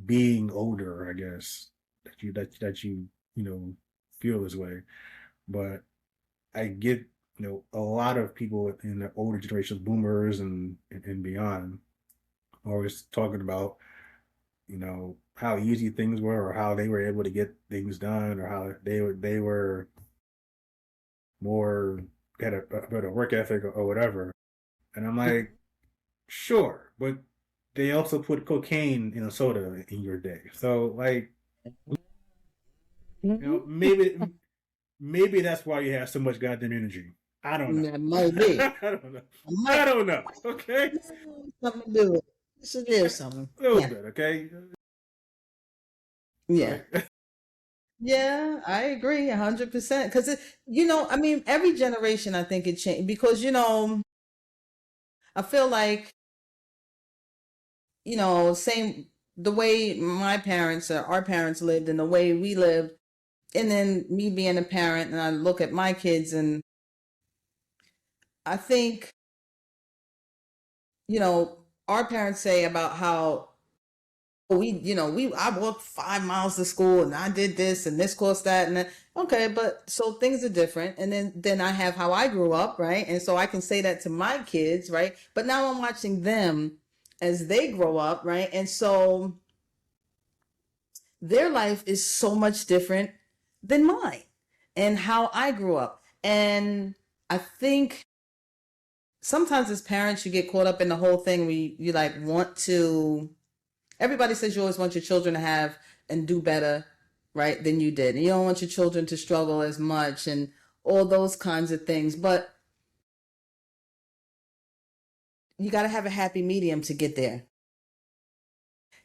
being older. I guess that you feel this way. But I get a lot of people in the older generations, boomers and beyond, always talking about how easy things were or how they were able to get things done or how they were more had a better work ethic or whatever. And I'm like, sure, but they also put cocaine in a soda in your day. So like, maybe that's why you have so much goddamn energy. I don't know. That might be. I don't know. Might I don't know. Okay. something to do with it. Should do something. A little Yeah. bit, okay? Yeah. Right. Yeah, I agree 100%. Because I mean, every generation, I think it changed because, I feel like, same the way my parents or our parents lived and the way we lived, and then me being a parent and I look at my kids and I think, our parents say about how I walked 5 miles to school and I did this and this course that and that. Okay, but so things are different. And then I have how I grew up, right? And so I can say that to my kids, right? But now I'm watching them as they grow up, right? And so their life is so much different than mine and how I grew up. And I think sometimes as parents you get caught up in the whole thing where you like want to everybody says you always want your children to have and do better, right, than you did. And you don't want your children to struggle as much and all those kinds of things. But you got to have a happy medium to get there.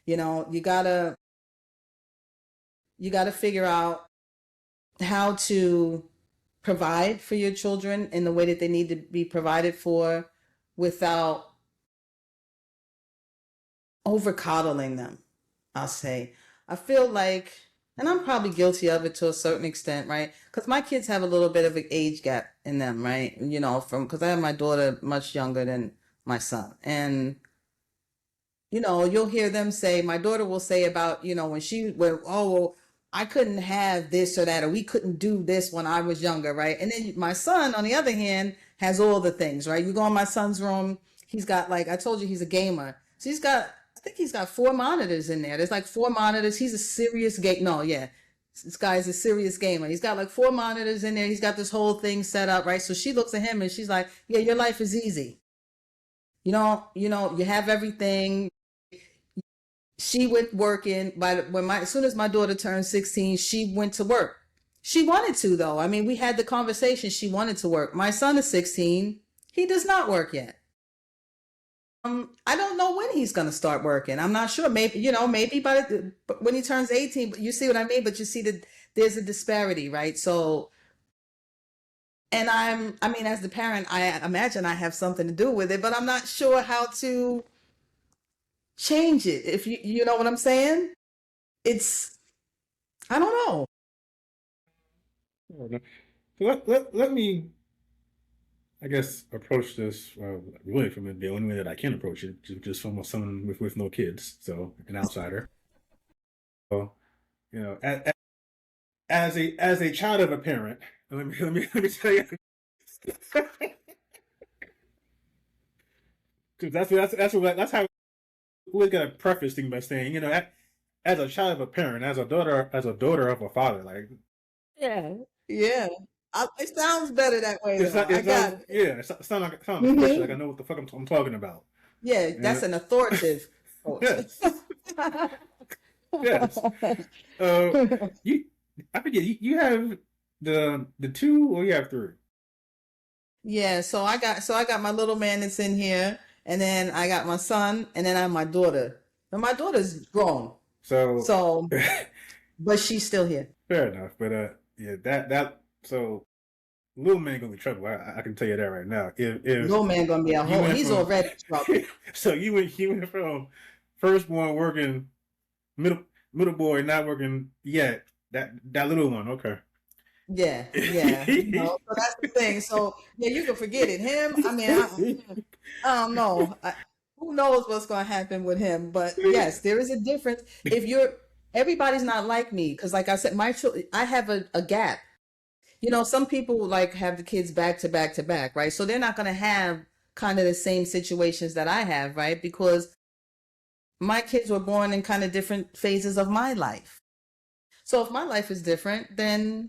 You got to figure out how to provide for your children in the way that they need to be provided for without over coddling them, I'll say. I feel like, and I'm probably guilty of it to a certain extent, right? Because my kids have a little bit of an age gap in them, right? Because I have my daughter much younger than my son. And, you'll hear them say, my daughter will say about, oh, well, I couldn't have this or that, or we couldn't do this when I was younger, right? And then my son, on the other hand, has all the things, right? You go in my son's room, he's got, like, I told you he's a gamer. So I think he's got 4 monitors in there. There's like 4 monitors. He's a serious No, yeah. This guy's a serious gamer. He's got like 4 monitors in there. He's got this whole thing set up, right? So she looks at him and she's like, yeah, your life is easy. You have everything. She went working as soon as my daughter turned 16, she went to work. She wanted to, though. I mean, we had the conversation. She wanted to work. My son is 16. He does not work yet. I don't know when he's going to start working. I'm not sure. Maybe but when he turns 18, but you see what I mean? But you see that there's a disparity, right? So, and as the parent, I imagine I have something to do with it, but I'm not sure how to change it. If you know what I'm saying? I don't know. Let me I guess approach this really from the only way that I can approach it, just from someone with no kids, so an outsider. So you know, as a child of a parent, let me tell you, because that's how we're gonna preface thing by saying, you know, as a child of a parent, as a daughter of a father, like Yeah. Yeah. It sounds better that way though. I it got sounds it. yeah, it sounds like official, like I Hmm. know what the fuck I'm talking about. Yeah, that's And an authoritative approach. yes, yes. You, I forget you have the two or you have three. Yeah, so I got my little man that's in here, and then I got my son, and then I have my daughter. And my daughter's grown. So So, but she's still here. fair enough, but yeah, that so little man gonna be trouble. I can tell you that right now. If Little man gonna be a you whole. went He's from already in trouble. so you went from firstborn working middle boy not working yet. That little one, okay. Yeah, yeah. So that's the thing. So yeah, you can forget it. Him, I mean, I don't know. Who knows what's gonna happen with him? But yes, there is a difference. If you're, everybody's not like me, because like I said, my children, I have a gap. Some people like have the kids back to back to back, right? So they're not gonna have kind of the same situations that I have, right? Because my kids were born in kind of different phases of my life. So if my life is different, then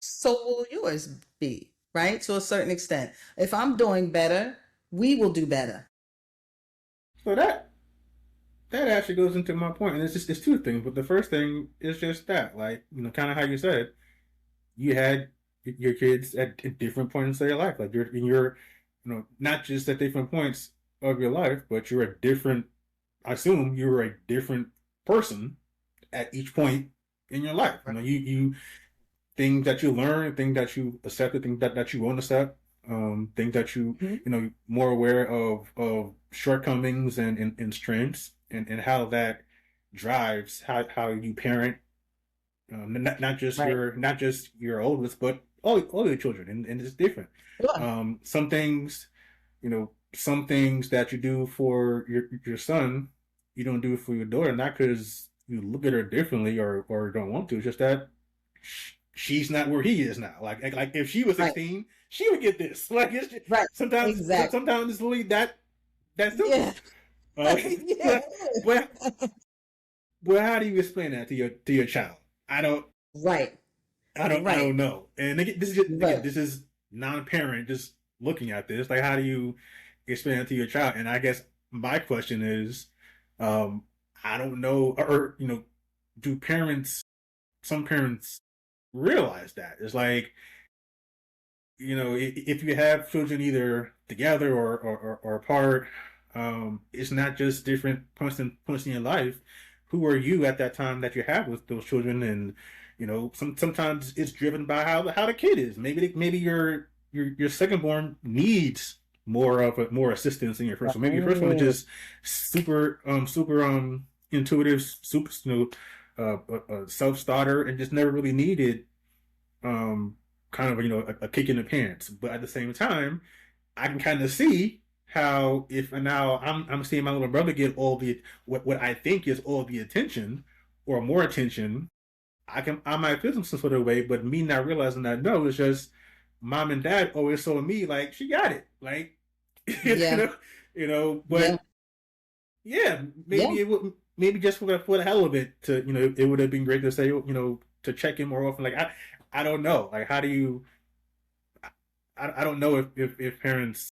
so will yours be, right? To a certain extent. If I'm doing better, we will do better. So that actually goes into my point, and it's two things. But the first thing is just that, like kind of how you said, you had your kids at different points of their life. Like you're not just at different points of your life, but you're a different. I assume you're a different person at each point in your life. You things that you learn, things that you accept, things that you won't accept, things that more aware of shortcomings and strengths, and how that drives how you parent, not just Right. your oldest, but all your children, and it's different. Sure. Some things, some things that you do for your son, you don't do for your daughter, not because you look at her differently or don't want to. It's just that she's not where he is now. Like if she was Right. 16, she would get this. Like it's just, Right. sometimes Exactly. sometimes it's really that simple. Yeah. Yeah. well, how do you explain that to your child? I don't Right. I Right. don't know. And again, this is just, again, Right. this is non-parent just looking at this. Like, how do you explain it to your child? And I guess my question is, um, I don't know, or do some parents realize that? It's like, if you have children either together or apart, it's not just different points in your life. Who are you at that time that you have with those children? And sometimes it's driven by how the kid is. Maybe your second born needs more assistance than your first one. Maybe your first one is just super intuitive, super self starter, and just never really needed kind of a kick in the pants. But at the same time, I can kind of see how if now I'm seeing my little brother get all the what I think is all the attention or more attention, I might feel some sort of way, but me not realizing that, no, it's just mom and dad always saw me like she got it, like Yeah. but Yeah. yeah, Yeah. maybe it would, maybe just for the hell of it, to it would have been great to say, to check in more often. Like I don't know, like how do you I don't know if parents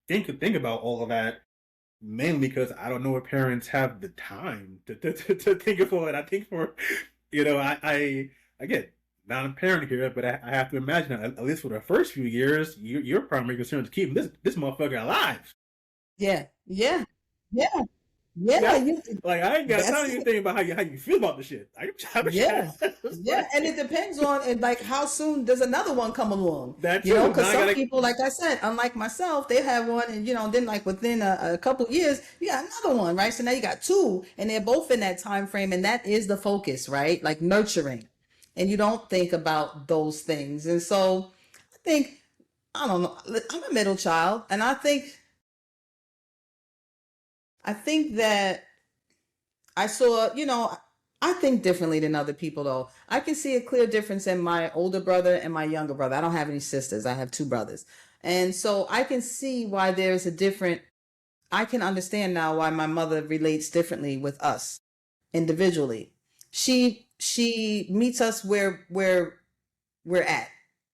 think about all of that, mainly because I don't know if parents have the time to think of all that. I think for I again, not a parent here, but I have to imagine that at least for the first few years, your primary concern is keeping this motherfucker alive. Yeah. Yeah. Yeah. Yeah. Yeah, like I ain't got time That's to even it. think about how you feel about the shit. Yeah. Yeah. And it depends on, and like, how soon does another one come along? That too. Because Now I some gotta. people, like I said, unlike myself, they have one, and then like within a couple years, you got another one, right? So now you got two, and they're both in that time frame, and that is the focus, right? Like nurturing, and you don't think about those things, and so I think I don't know. I'm a middle child, and I think that I saw, I think differently than other people though. I can see a clear difference in my older brother and my younger brother. I don't have any sisters. I have two brothers. And so I can see why there's a different, I can understand now why my mother relates differently with us individually. She meets us where we're at.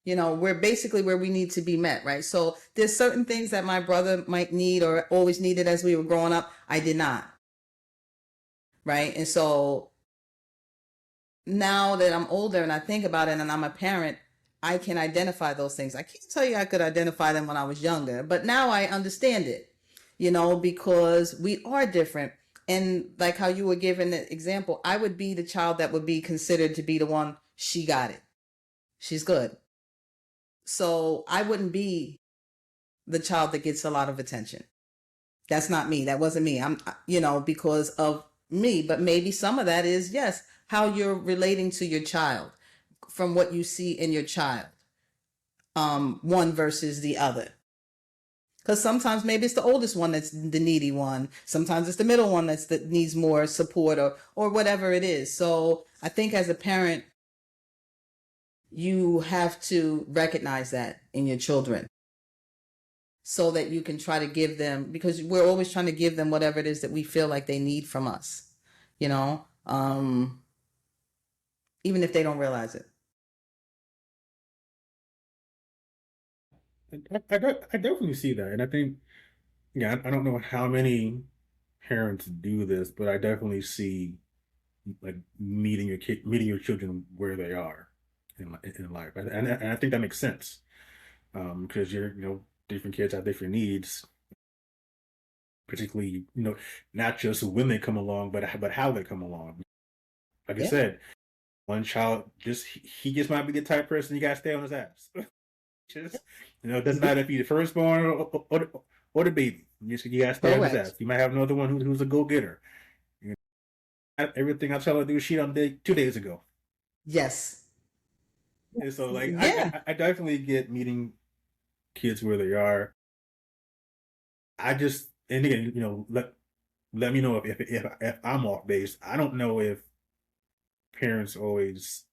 We're basically where we need to be met, right? So there's certain things that my brother might need or always needed as we were growing up. I did not. Right. And so now that I'm older and I think about it and I'm a parent, I can identify those things. I can't tell you I could identify them when I was younger, but now I understand it, because we are different. And like how you were given the example, I would be the child that would be considered to be the one, she got it. She's good. So I wouldn't be the child that gets a lot of attention. That's not me. That wasn't me. I'm, because of me, but maybe some of that is, yes, how you're relating to your child from what you see in your child, one versus the other. Because sometimes maybe it's the oldest one that's the needy one. Sometimes it's the middle one that needs more support or whatever it is. So I think as a parent, you have to recognize that in your children so that you can try to give them, because we're always trying to give them whatever it is that we feel like they need from us, even if they don't realize it. I definitely see that, and I think, I don't know how many parents do this, but I definitely see like meeting your children where they are in life, and I think that makes sense, because different kids have different needs, particularly not just when they come along, but how they come along. Like I said, one child he just might be the type of person you gotta stay on his ass. Just it doesn't matter if you're the firstborn or the baby. You gotta stay on his ass. You might have another one who's a go getter. Everything I tell her to do, she done did 2 days ago. Yes. And so I definitely get meeting kids where they are. I just, and again, let me know if I'm off base. I don't know if parents always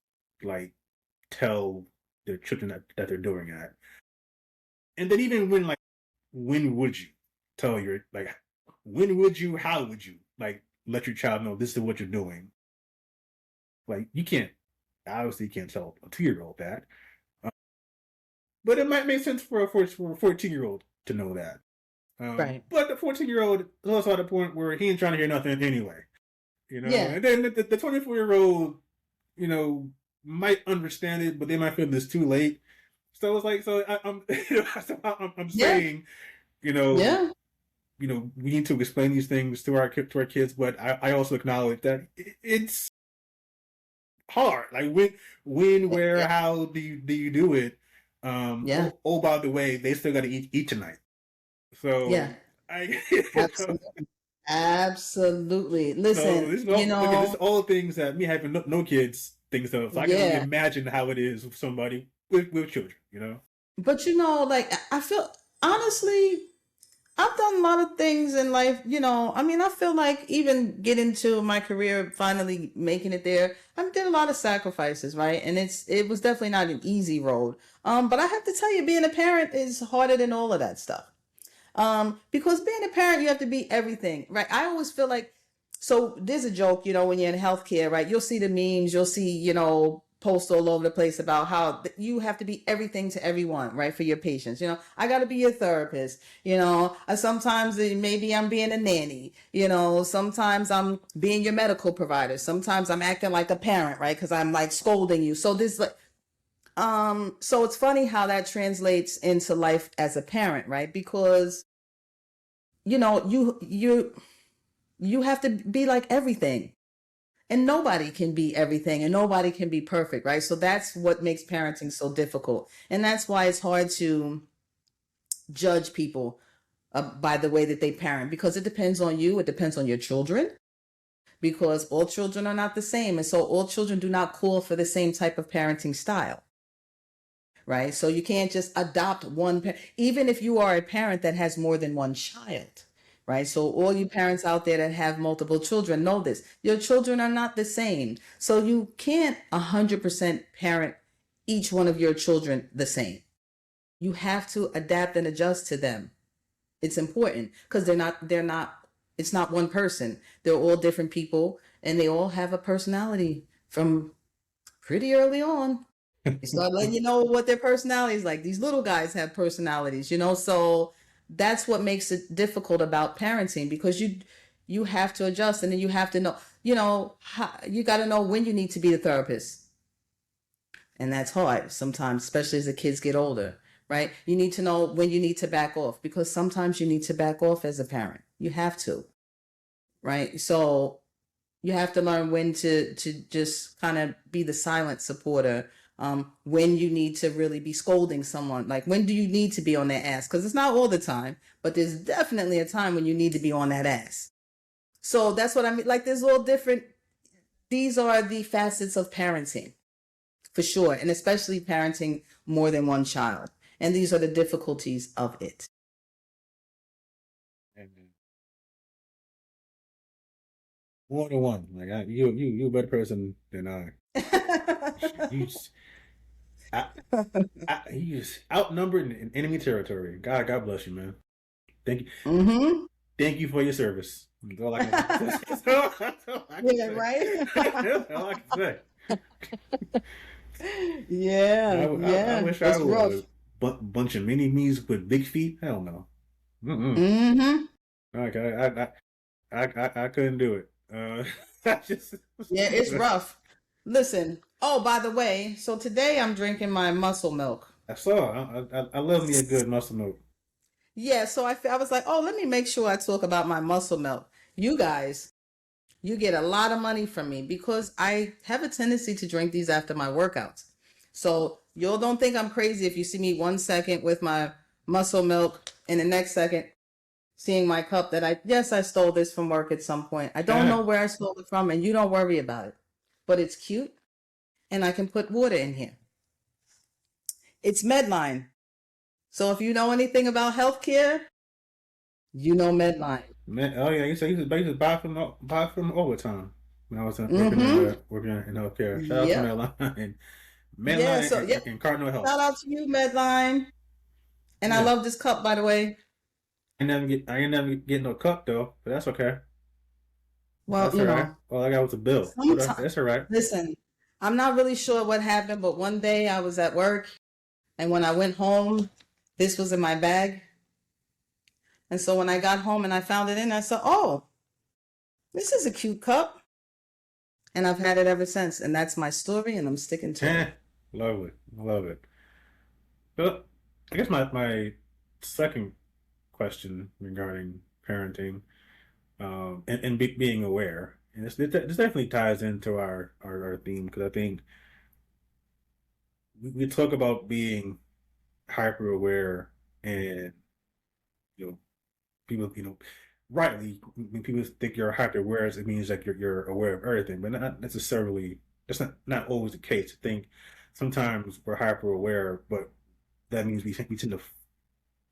like tell their children that they're doing that. And then even when would you tell how would you let your child know this is what you're doing? You obviously can't tell a 2-year-old that. But it might make sense for a 14-year-old to know that. Right. But the 14-year-old is also at a point where he ain't trying to hear nothing anyway. Yeah. And then the 24-year-old, might understand it, but they might feel it's too late. So it's I'm saying, we need to explain these things to our kids, but I also acknowledge that it's hard. Where, how do you do it? Oh, by the way, they still got to eat tonight. So Absolutely. Listen, this is all things that me having no kids things of. So I can only imagine how it is with somebody with children. But I feel honestly, I've done a lot of things in life. I feel like even getting to my career, finally making it there, I did a lot of sacrifices, right? And it was definitely not an easy road. But I have to tell you, being a parent is harder than all of that stuff. Because being a parent, you have to be everything, right? I always feel like, so there's a joke, when you're in healthcare, right? You'll see the memes, you'll see, posts all over the place about how you have to be everything to everyone, right? For your patients, I got to be your therapist, sometimes maybe I'm being a nanny, sometimes I'm being your medical provider. Sometimes I'm acting like a parent, right? Cause I'm scolding you. So this so it's funny how that translates into life as a parent, right? Because, you have to be like everything, and nobody can be everything and nobody can be perfect, right? So that's what makes parenting so difficult. And that's why it's hard to judge people by the way that they parent, because it depends on you. It depends on your children, because all children are not the same. And so all children do not call for the same type of parenting style. right? So you can't just adopt one parent, even if you are a parent that has more than one child, right? So all you parents out there that have multiple children know this. Your children are not the same. So you can't 100% parent each one of your children the same. You have to adapt and adjust to them. It's important because it's not one person. They're all different people and they all have a personality from pretty early on. They start letting you know what their personality is like. These little guys have personalities, so that's what makes it difficult about parenting, because you have to adjust, and then you have to know, you got to know when you need to be the therapist. And that's hard sometimes, especially as the kids get older, right? You need to know when you need to back off, because sometimes you need to back off as a parent. You have to, right? So you have to learn when to just kind of be the silent supporter, when you need to really be scolding someone. Like, when do you need to be on their ass? Because it's not all the time, but there's definitely a time when you need to be on that ass. So that's what I mean. Like, there's all different, these are the facets of parenting, for sure. And especially parenting more than one child. And these are the difficulties of it. More than one. Like you a better person than I. You just, you just outnumbered in enemy territory. God bless you, man. Thank you. Mm-hmm. Thank you for your service. That's all I can yeah, say. right? That's all I can say. Yeah, I wish I was a bunch of mini me's with big feet. Hell no. Mm-hmm. Okay, I couldn't do it. Yeah, it's rough. Listen. Oh, by the way, so today I'm drinking my muscle milk. I saw. I love me a good muscle milk. Yeah, so I was like, oh, let me make sure I talk about my muscle milk. You guys, you get a lot of money from me because I have a tendency to drink these after my workouts. So y'all don't think I'm crazy if you see me 1 second with my muscle milk and the next second seeing my cup that I stole this from work at some point. I don't know where I stole it from, and you don't worry about it. But it's cute, and I can put water in here. It's Medline. So if you know anything about healthcare, you know Medline. Oh yeah, you used to buy from overtime when I was working in healthcare. Shout out to Medline, Medline and Cardinal Health. Shout out to you, Medline. And I love this cup, by the way. I ain't never get no cup though, but that's okay. Well, that's all right. All I got was a bill. That's all right. Listen, I'm not really sure what happened, but one day I was at work, and when I went home, this was in my bag. And so when I got home and I found it in, I said, oh, this is a cute cup. And I've had it ever since. And that's my story, and I'm sticking to it. Love it. Love it. But I guess my second question regarding parenting, and being aware, and this definitely ties into our theme, because I think we talk about being hyper aware, and people rightly, when people think you're hyper aware, it means like you're aware of everything, but not necessarily. That's not always the case. I think sometimes we're hyper aware, but that means we tend to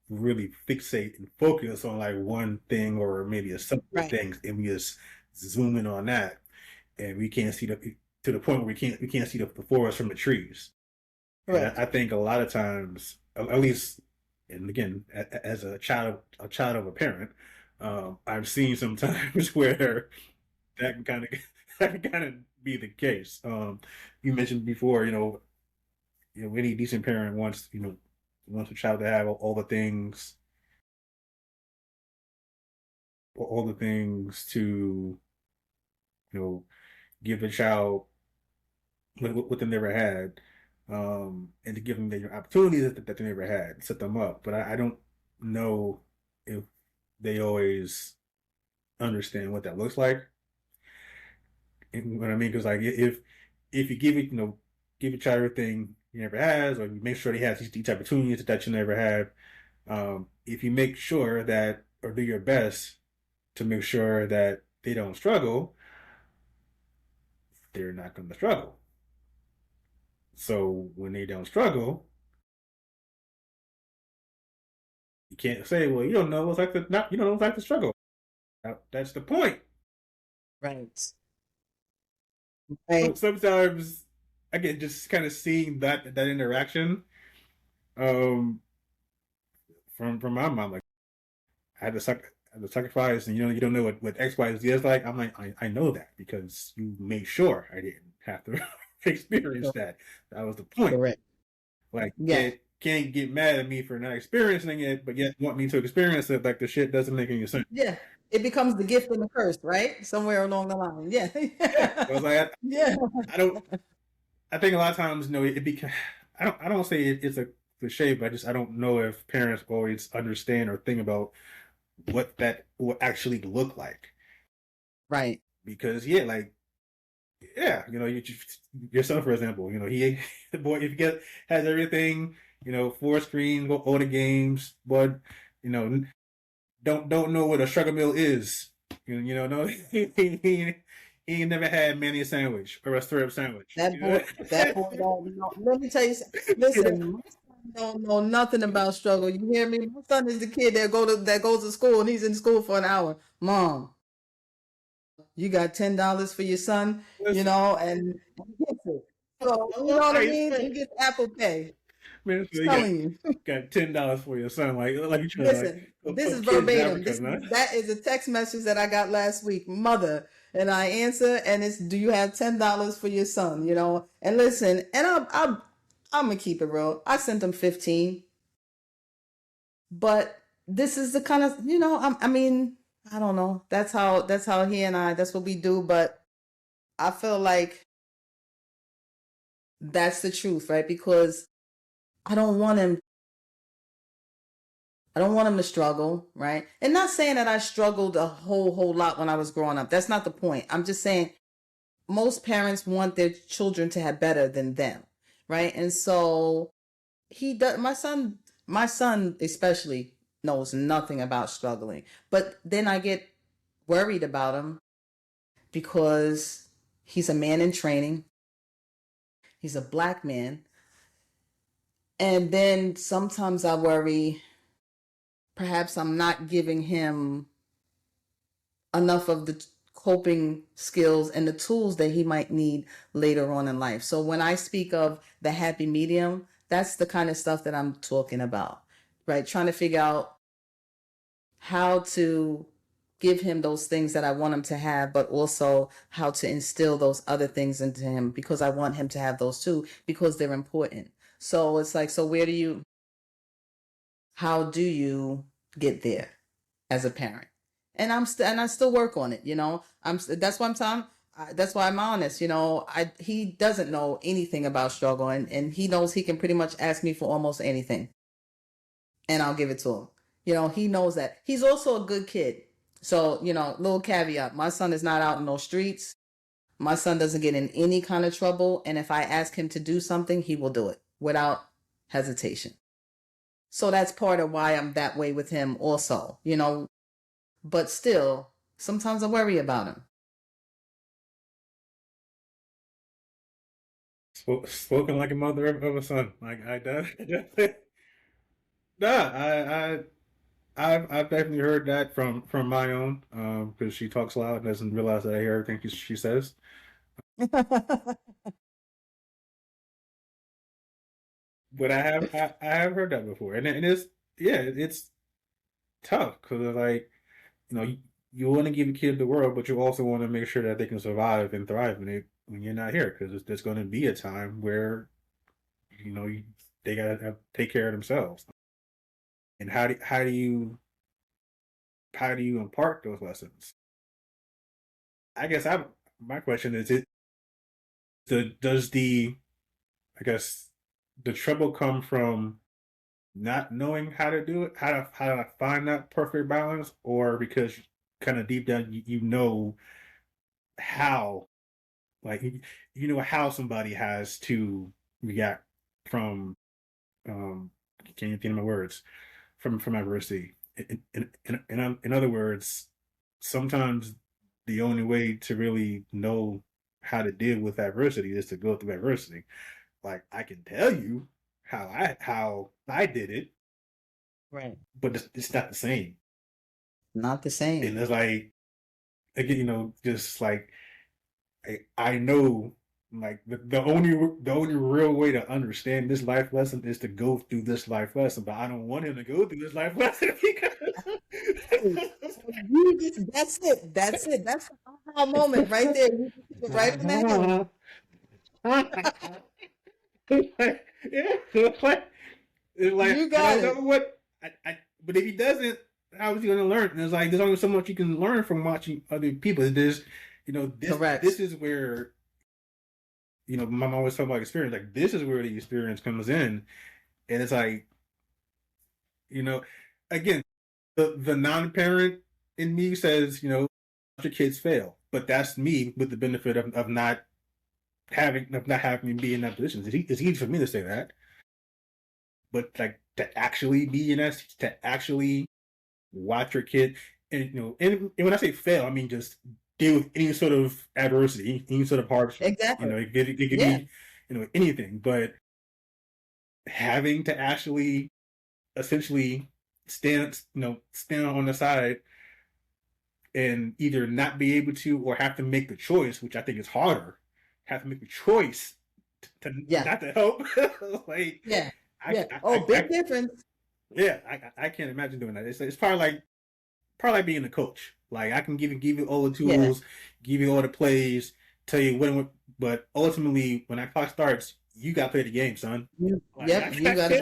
really fixate and focus on like one thing, or maybe a subset of things, and we just zoom in on that, and we can't see to the point where we can't see the forest from the trees. Right. I think a lot of times, at least, and again, as a child of a parent, I've seen sometimes where that can kind of be the case. You mentioned before, any decent parent wants a child to have all the things to, give the child what they never had, and to give them the opportunities that they never had, set them up. But I don't know if they always understand what that looks like. And what I mean, because like if you give it, give your child everything he never has, or you make sure he has these opportunities that you never had, if you make sure that, or do your best to make sure that they don't struggle, they're not going to struggle. So when they don't struggle, You can't say, well, you don't know what's like the not you don't know what's like the struggle. That's the point. Right. So Right. sometimes again, just kind of seeing that interaction um from my mom, like I had to sacrifice, and you don't know what X Y Z is like. I'm like, I know that because you made sure I didn't have to experience that. That was the point. Correct. Like Yeah. can't get mad at me for not experiencing it, but yet want me to experience it. Like the shit doesn't make any sense. Yeah. It becomes the gift and the curse, right? Somewhere along the line. Yeah. Yeah, I was like, Yeah. I don't. I think a lot of times, it becomes. I don't say it's a cliche, but I don't know if parents always understand or think about what that will actually look like. Right. Because yeah, like yeah, your son, for example, he the boy if he has everything, 4 screens, all the games, but you know don't know what a struggle meal is. No, he never had many a sandwich or a syrup sandwich. That boy don't know. Let me tell you something. Listen, my son don't know nothing about struggle. You hear me? My son is the kid that goes to school and he's in school for an hour. Mom, you got $10 for your son, Listen, and he gets it. So you know oh, what I I mean? He say, gets Apple Pay. man, so I'm you got telling you. got $10 for your son, like you trying to like Listen, this is put kids in verbatim. Africa, man. That is a text message that I got last week. Mother, and I answer, and it's, do you have $10 for your son? And listen, and I'm gonna keep it real. I sent him 15, but this is the kind of I mean, I don't know. That's how he and I. That's what we do. But I feel like that's the truth, right? Because I don't want him I don't want him to struggle, right? And not saying that I struggled a whole lot when I was growing up. That's not the point. I'm just saying most parents want their children to have better than them, right? And so he does. My son especially knows nothing about struggling. But then I get worried about him because he's a man in training. He's a black man. And then sometimes I worry perhaps I'm not giving him enough of the coping skills and the tools that he might need later on in life. So when I speak of the happy medium, that's the kind of stuff that I'm talking about, right? Trying to figure out how to give him those things that I want him to have, but also how to instill those other things into him because I want him to have those too, because they're important. So it's like, so how do you get there as a parent? And I still work on it. That's why that's why I'm honest. He doesn't know anything about struggle, and he knows he can pretty much ask me for almost anything, and I'll give it to him. He knows that. He's also a good kid. So, little caveat: my son is not out in those streets. My son doesn't get in any kind of trouble, and if I ask him to do something, he will do it without hesitation. So that's part of why I'm that way with him also, but still, sometimes I worry about him. Spoken like a mother of a son. Like I definitely, nah, I've definitely heard that from my own, because she talks loud and doesn't realize that I hear everything she says. But I have heard that before, and it's yeah, it's tough because like you want to give a kid the world, but you also want to make sure that they can survive and thrive when you're not here, because there's going to be a time where you know they gotta take care of themselves. And how do you impart those lessons? I guess I my question is does the I guess the trouble come from not knowing how to do it, how to find that perfect balance, or because kind of deep down you know how, like how somebody has to react from can you think of my words, from adversity. In other words, sometimes the only way to really know how to deal with adversity is to go through adversity. Like I can tell you how I did it, Right. but it's not the same. Not the same. And it's like, again, just like I know, like the only real way to understand this life lesson is to go through this life lesson, but I don't want him to go through this life lesson You just, that's it. That's it. That's the aha moment right there. You just hit it right in the head. It's like, You got it. what? But if he doesn't, how is he going to learn? And it's like there's only so much you can learn from watching other people. There's, Correct. this is where, my mom always talking about experience. Like this is where the experience comes in, and it's like, again, the non-parent in me says, your kids fail, but that's me with the benefit of not having me be in that position. It's easy for me to say that, but like to actually be in that, to actually watch your kid, and when I say fail, I mean just deal with any sort of adversity, any sort of hardship. Exactly. It could be, anything, but having to actually essentially stand on the side and either not be able to or have to make the choice, which I think is harder, have to make the choice to not to help. Like, big difference. Yeah, I can't imagine doing that. It's probably like being a coach. Like I can give you all the tools, give you all the plays, tell you when, but ultimately when that clock starts, you got to play the game, son. You got to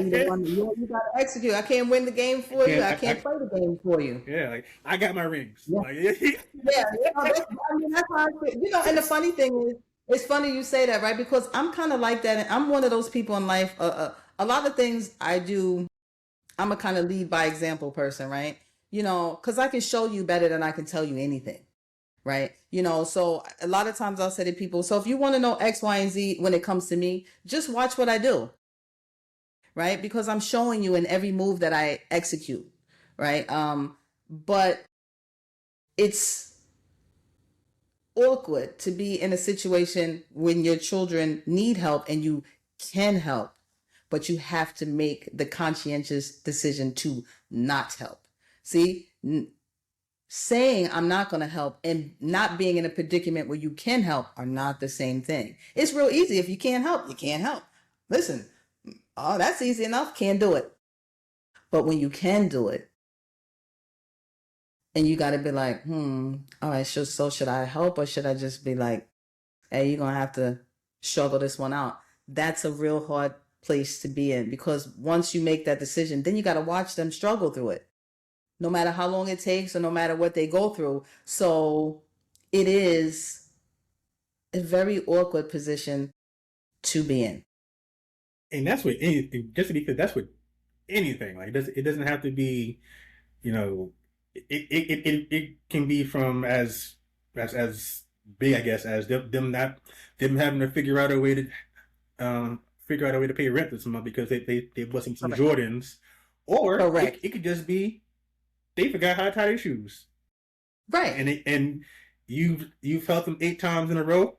be the one. You got to execute. I can't win the game for you. I can't play the game for you. Yeah, like I got my rings. Yeah, Like, that's how I feel. And the funny thing is, it's funny you say that, right? Because I'm kind of like that, and I'm one of those people in life. A lot of things I do, I'm a kind of lead by example person, right? Because I can show you better than I can tell you anything. Right. So a lot of times I'll say to people, so if you want to know X, Y, and Z when it comes to me, just watch what I do. Right. Because I'm showing you in every move that I execute. Right. But it's awkward to be in a situation when your children need help and you can help, but you have to make the conscientious decision to not help. See, saying I'm not going to help and not being in a predicament where you can help are not the same thing. It's real easy. If you can't help, you can't help. Listen, that's easy enough. Can't do it. But when you can do it, and you got to be like, all right, so should I help or should I just be like, hey, you're going to have to struggle this one out? That's a real hard place to be in, because once you make that decision, then you got to watch them struggle through it, no matter how long it takes or no matter what they go through. So it is a very awkward position to be in. And that's with anything, just because that's with anything. Like it doesn't have to be, it can be from as big, I guess, as them having to figure out a way to pay rent this month because they bought some Jordans, or it could just be they forgot how to tie their shoes, right? And you've felt them 8 times in a row.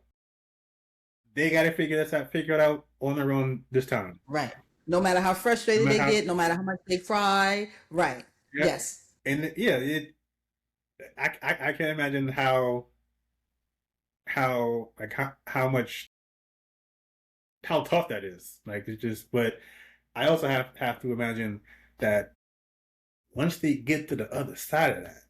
They got to figure it out on their own this time, right? No matter how frustrated they get, no matter how much they cry, right? Yep. Yes. And I can't imagine how tough that is. Like it's just, but I also have to imagine that once they get to the other side of that,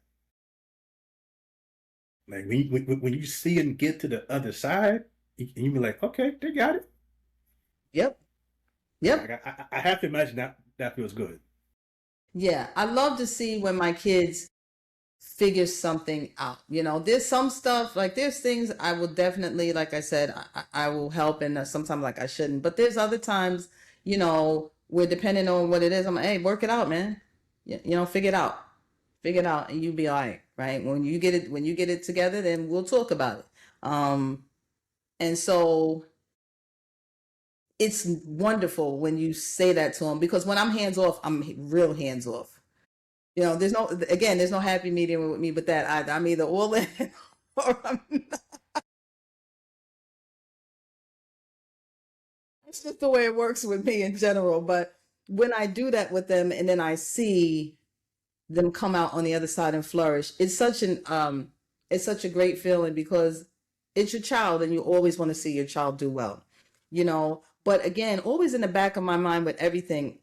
like when you see them get to the other side, you be like, okay, they got it. Yep. Like I have to imagine that feels good. Yeah, I love to see when my kids figure something out. There's some stuff, like there's things I will definitely, like I said, I will help, and sometimes like I shouldn't. But there's other times, where depending on what it is, I'm like, hey, work it out, man. Figure it out, and you'll be all right? When you get it together, then we'll talk about it. And so it's wonderful when you say that to them, because when I'm hands off, I'm real hands off. There's no happy medium with me, but that I'm either all in or I'm not. It's just the way it works with me in general. But when I do that with them and then I see them come out on the other side and flourish, it's such a great feeling because it's your child and you always want to see your child do well, you know. But again, always in the back of my mind with everything,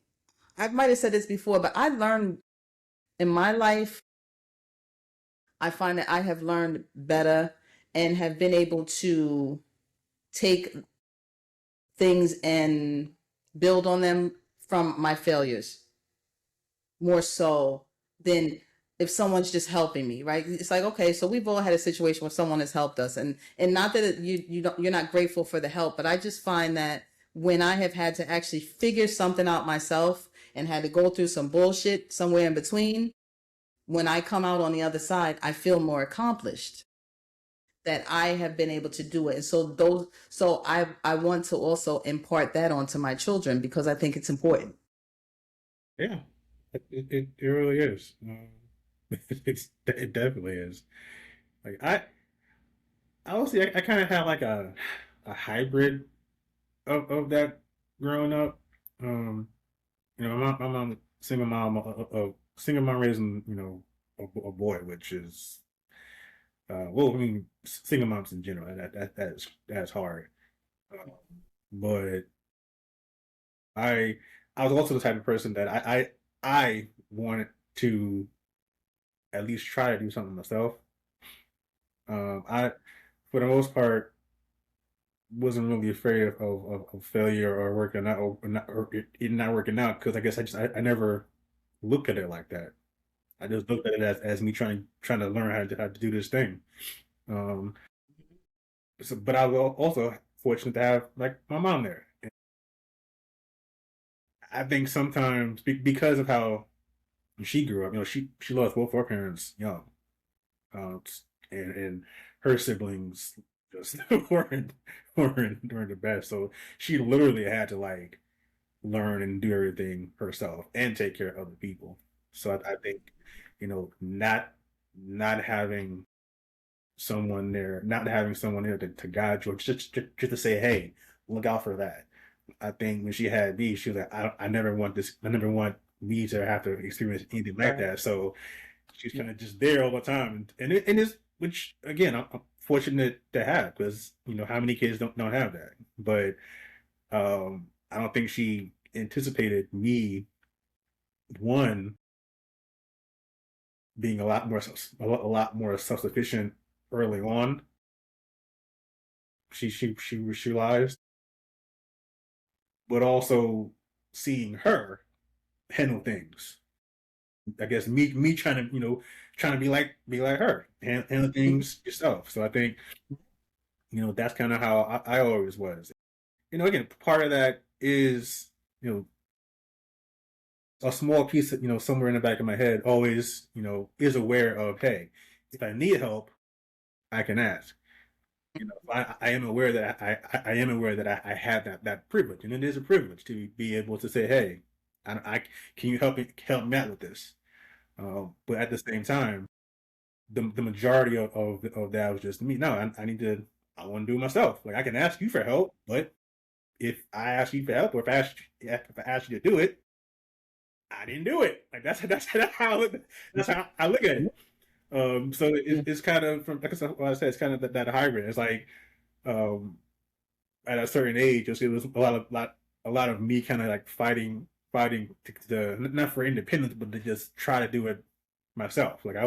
I might have said this before, but I learned in my life, I find that I have learned better and have been able to take things and build on them from my failures more so than if someone's just helping me, right? It's like, okay, so we've all had a situation where someone has helped us, and not that you're not grateful for the help, but I just find that when I have had to actually figure something out myself and had to go through some bullshit somewhere in between, when I come out on the other side, I feel more accomplished that I have been able to do it. And so I want to also impart that onto my children because I think it's important. Yeah, it really is. It definitely is. Like I would say I kind of have like a hybrid of that growing up. You know, my mom, single mom raising, you know, a boy, which is, well, I mean, single moms in general, that's hard. Uh, but I, I was also the type of person that I wanted to at least try to do something myself. I, for the most part, wasn't really afraid of failure or working out or it not working out because I guess I never looked at it like that. I just looked at it as me trying to learn how to do this thing. Um, but I was also fortunate to have like my mom there. I think sometimes because of how she grew up, you know, she lost both her parents young, um, and her siblings just weren't the best. So she literally had to like learn and do everything herself and take care of other people. So I think, you know, not having not having someone there to guide you, or just to say, hey, look out for that. I think when she had me, she was like, I never want this. I never want me to have to experience anything like that. So she's kind of just there all the time, and it's which again I'm fortunate to have because you know how many kids don't have that. But I don't think she anticipated me one being a lot more self sufficient early on. She realized, but also seeing her handle things. I guess me trying to trying to be like her handle things yourself. So I think you know that's kind of how I always was. You know, again, part of that is you know a small piece of, you know, somewhere in the back of my head always, you know, is aware of, hey, if I need help, I can ask. You know, I am aware that I am aware that I have that privilege, and it is a privilege to be able to say, hey, I can you help me out with this? But at the same time, the majority of that was just me. No, I need to. I want to do it myself. Like I can ask you for help, but if I ask you for help, or if I ask you to do it, I didn't do it. Like that's how I look at it. So it's kind of from like I said, it's kind of that hybrid. It's like um, at a certain age, it was a lot of me kind of like fighting not for independence, but to just try to do it myself. Like I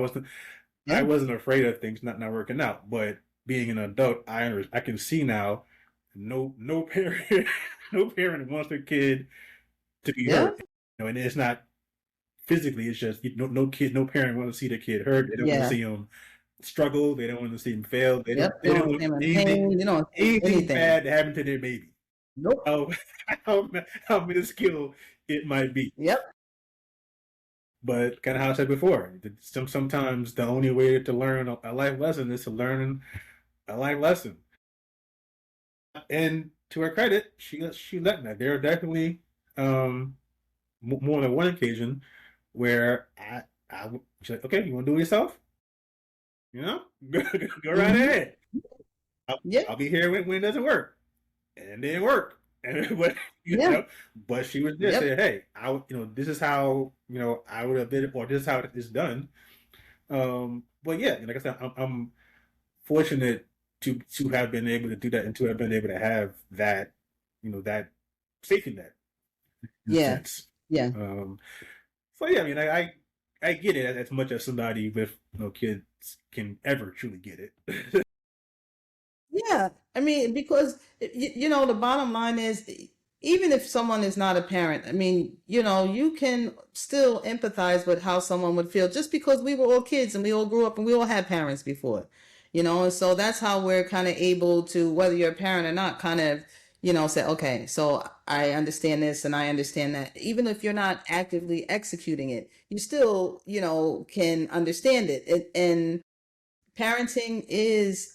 Yeah. wasn't afraid of things not working out, but being an adult, I can see now. No parent no parent wants their kid to be Yeah. hurt. You know, and it's not physically. It's just no kid, no parent want to see their kid hurt. They don't want to Yeah. see them struggle. They don't want to see them fail. Yep. They You don't don't want see him in anything pain. You don't see anything anything. bad to happen to their baby. Nope. How how, how minuscule it might be. Yep. But kind of how I said before, sometimes the only way to learn a life lesson is to learn a life lesson. And to her credit, she let me. There are definitely um, more than one occasion where she's like, okay, you want to do it yourself? You know, go right Hmm. ahead. I'll, Yeah. I'll be here when it doesn't work, and it didn't work. And but but she was just saying, hey, this is how I would have did it, or this is how it is done. But yeah, like I said, I'm fortunate to have been able to do that and to have been able to have that, that safety net in a sense. Yeah. So yeah, I mean, I get it as much as somebody with kids can ever truly get it. Yeah, I mean, because the bottom line is, even if someone is not a parent, I mean, you can still empathize with how someone would feel just because we were all kids and we all grew up and we all had parents before, and so that's how we're kind of able to, whether you're a parent or not, kind of, say, okay, so I understand this and I understand that. Even if you're not actively executing it, you still, can understand it. And parenting is,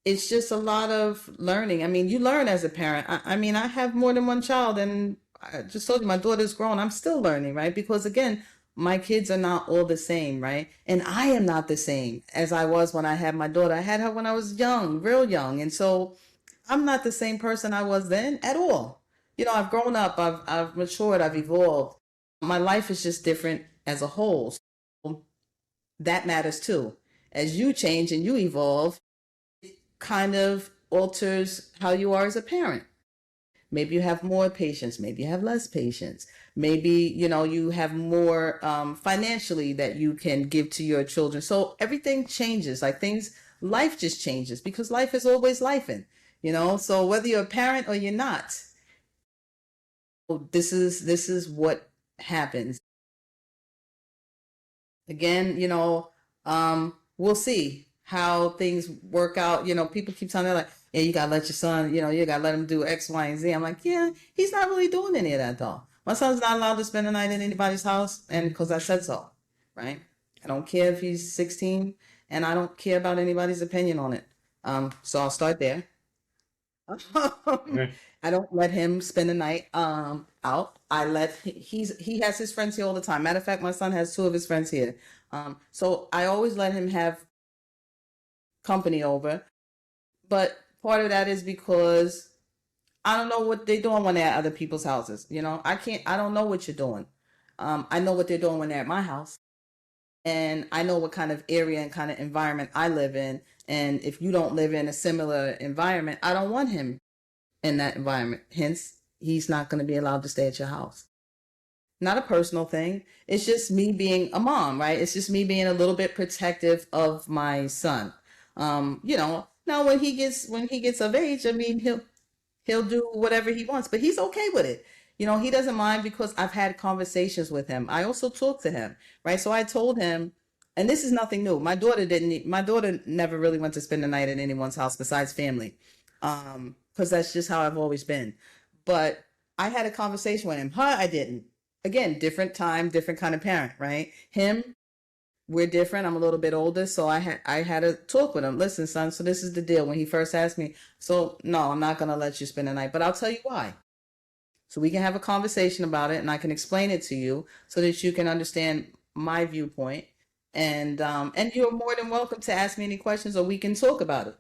it's just a lot of learning. I mean, you learn as a parent. I mean, I have more than one child, and I just told you my daughter's grown. I'm still learning, right? Because again, my kids are not all the same, right? And I am not the same as I was when I had my daughter. I had her when I was young, real young. And so I'm not the same person I was then at all. I've grown up, I've matured, I've evolved. My life is just different as a whole. So that matters too. As you change and you evolve, kind of alters how you are as a parent. Maybe you have more patience. Maybe you have less patience. Maybe, you have more financially that you can give to your children. So everything changes. Like life just changes because life is always lifing, So whether you're a parent or you're not, this is what happens. Again, we'll see how things work out. People keep telling me like, yeah, you gotta let your son, you gotta let him do X, Y, and Z. I'm like, yeah, he's not really doing any of that though. My son's not allowed to spend the night in anybody's house, and because I said so, right? I don't care if he's 16, and I don't care about anybody's opinion on it. So I'll start there. I don't let him spend the night out. He has his friends here all the time. Matter of fact, my son has two of his friends here. So I always let him have company over. But part of that is because I don't know what they're doing when they're at other people's houses. I don't know what you're doing. I know what they're doing when they're at my house. And I know what kind of area and kind of environment I live in. And if you don't live in a similar environment, I don't want him in that environment. Hence, he's not going to be allowed to stay at your house. Not a personal thing. It's just me being a mom, right? It's just me being a little bit protective of my son. Now when he gets of age, I mean, he'll do whatever he wants, but he's okay with it. He doesn't mind because I've had conversations with him. I also talked to him, right? So I told him, and this is nothing new. My daughter never really went to spend the night at anyone's house besides family. Because that's just how I've always been. But I had a conversation with him. I didn't. Again, different time, different kind of parent, right? Him, we're different. I'm a little bit older, so I had a talk with him. Listen, son, so this is the deal. When he first asked me, so no, I'm not going to let you spend the night, but I'll tell you why. So we can have a conversation about it, and I can explain it to you so that you can understand my viewpoint. And you're more than welcome to ask me any questions, or we can talk about it.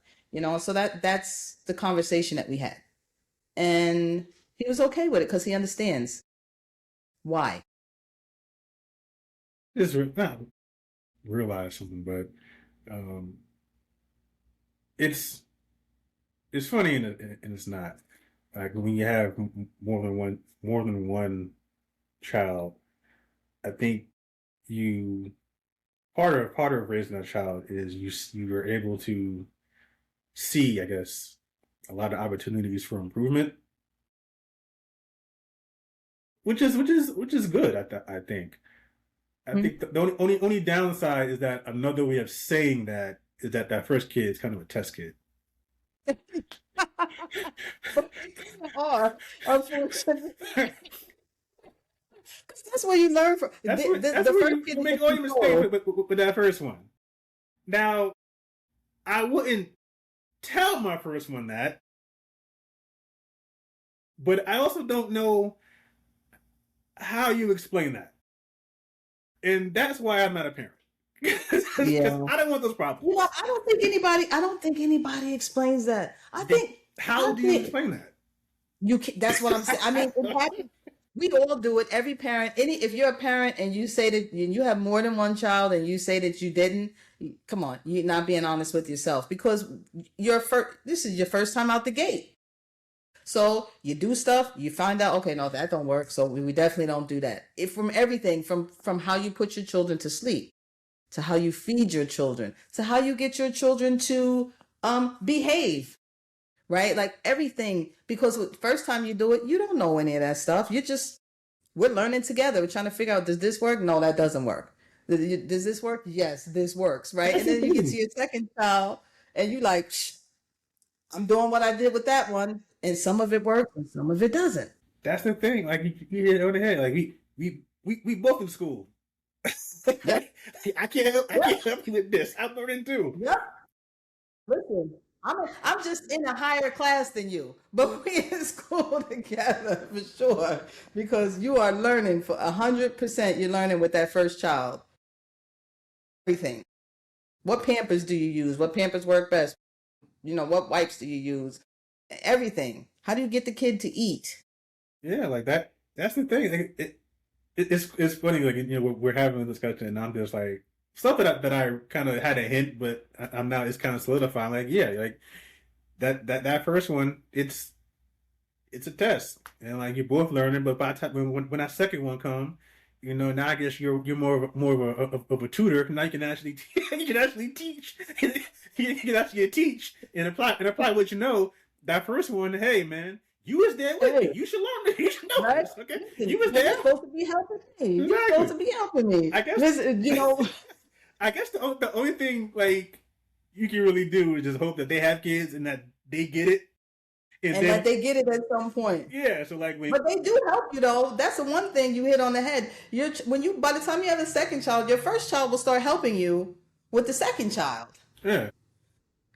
So that's the conversation that we had. And he was okay with it because he understands why. Just not realize something, but it's funny and it's not. Like when you have more than one child, I think you part of raising a child is you are able to see, I guess, a lot of opportunities for improvement, which is good. I think. I think the only downside is that another way of saying that is that first kid is kind of a test kid. Unfortunately. That's where you learn from. That's where you make all your mistakes with that first one. Now, I wouldn't tell my first one that, but I also don't know how you explain that. And that's why I'm not a parent. Yeah. I don't want those problems. I don't think anybody explains that. I think How do you explain that? You can, that's what I'm saying. I mean, we all do it. Every parent, if you're a parent and you say that you have more than one child and you say that you didn't, come on, you're not being honest with yourself, because this is your first time out the gate. So you do stuff, you find out, okay, no, that don't work. So we definitely don't do that. From everything, from how you put your children to sleep, to how you feed your children, to how you get your children to behave. Right? Like everything, because the first time you do it, you don't know any of that stuff. We're learning together. We're trying to figure out, does this work? No, that doesn't work. Does this work? Yes, this works. Right? And then you get to your second child and you like, I'm doing what I did with that one. And some of it works and some of it doesn't. That's the thing. Like you hit it on the head. Like we both in school. Yep. I can't help you with this. I'm learning too. Yep. Listen. I'm just in a higher class than you, but we in school together for sure, because you are learning for 100%. You're learning with that first child. Everything. What Pampers do you use? What Pampers work best? What wipes do you use? Everything. How do you get the kid to eat? Yeah, like that. That's the thing. It's funny. Like we're having a discussion, and I'm just like, stuff that I kind of had a hint, but I'm now it's kind of solidifying. Like, yeah, like that first one, it's a test, and like you're both learning. But by the time when that second one comes, now I guess you're more of a tutor. Now you can actually teach. You can actually teach and apply what you know. That first one, hey man, you was there with me. You should learn. You should know this, okay? You was there. You're supposed to be helping me. Exactly. You're supposed to be helping me. I guess I guess the only thing like you can really do is just hope that they have kids and that they get it, and that they get it at some point. Yeah, so like but they do help you though. That's the one thing you hit on the head. By the time you have a second child, your first child will start helping you with the second child. Yeah.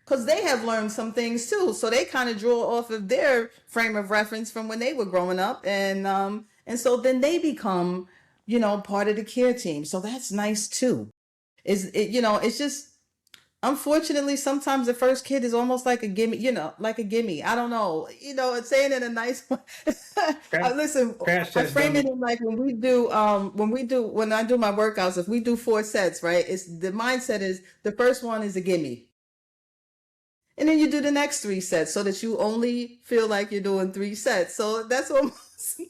Because they have learned some things too, so they kind of draw off of their frame of reference from when they were growing up, and so then they become, part of the care team. So that's nice too. It's just, unfortunately, sometimes the first kid is almost like a gimme, like a gimme. I don't know, it's saying it in a nice way. Listen, I frame it in like when I do my workouts, if we do 4 sets, right? The mindset is the first one is a gimme. And then you do the next 3 sets so that you only feel like you're doing 3 sets. So that's almost.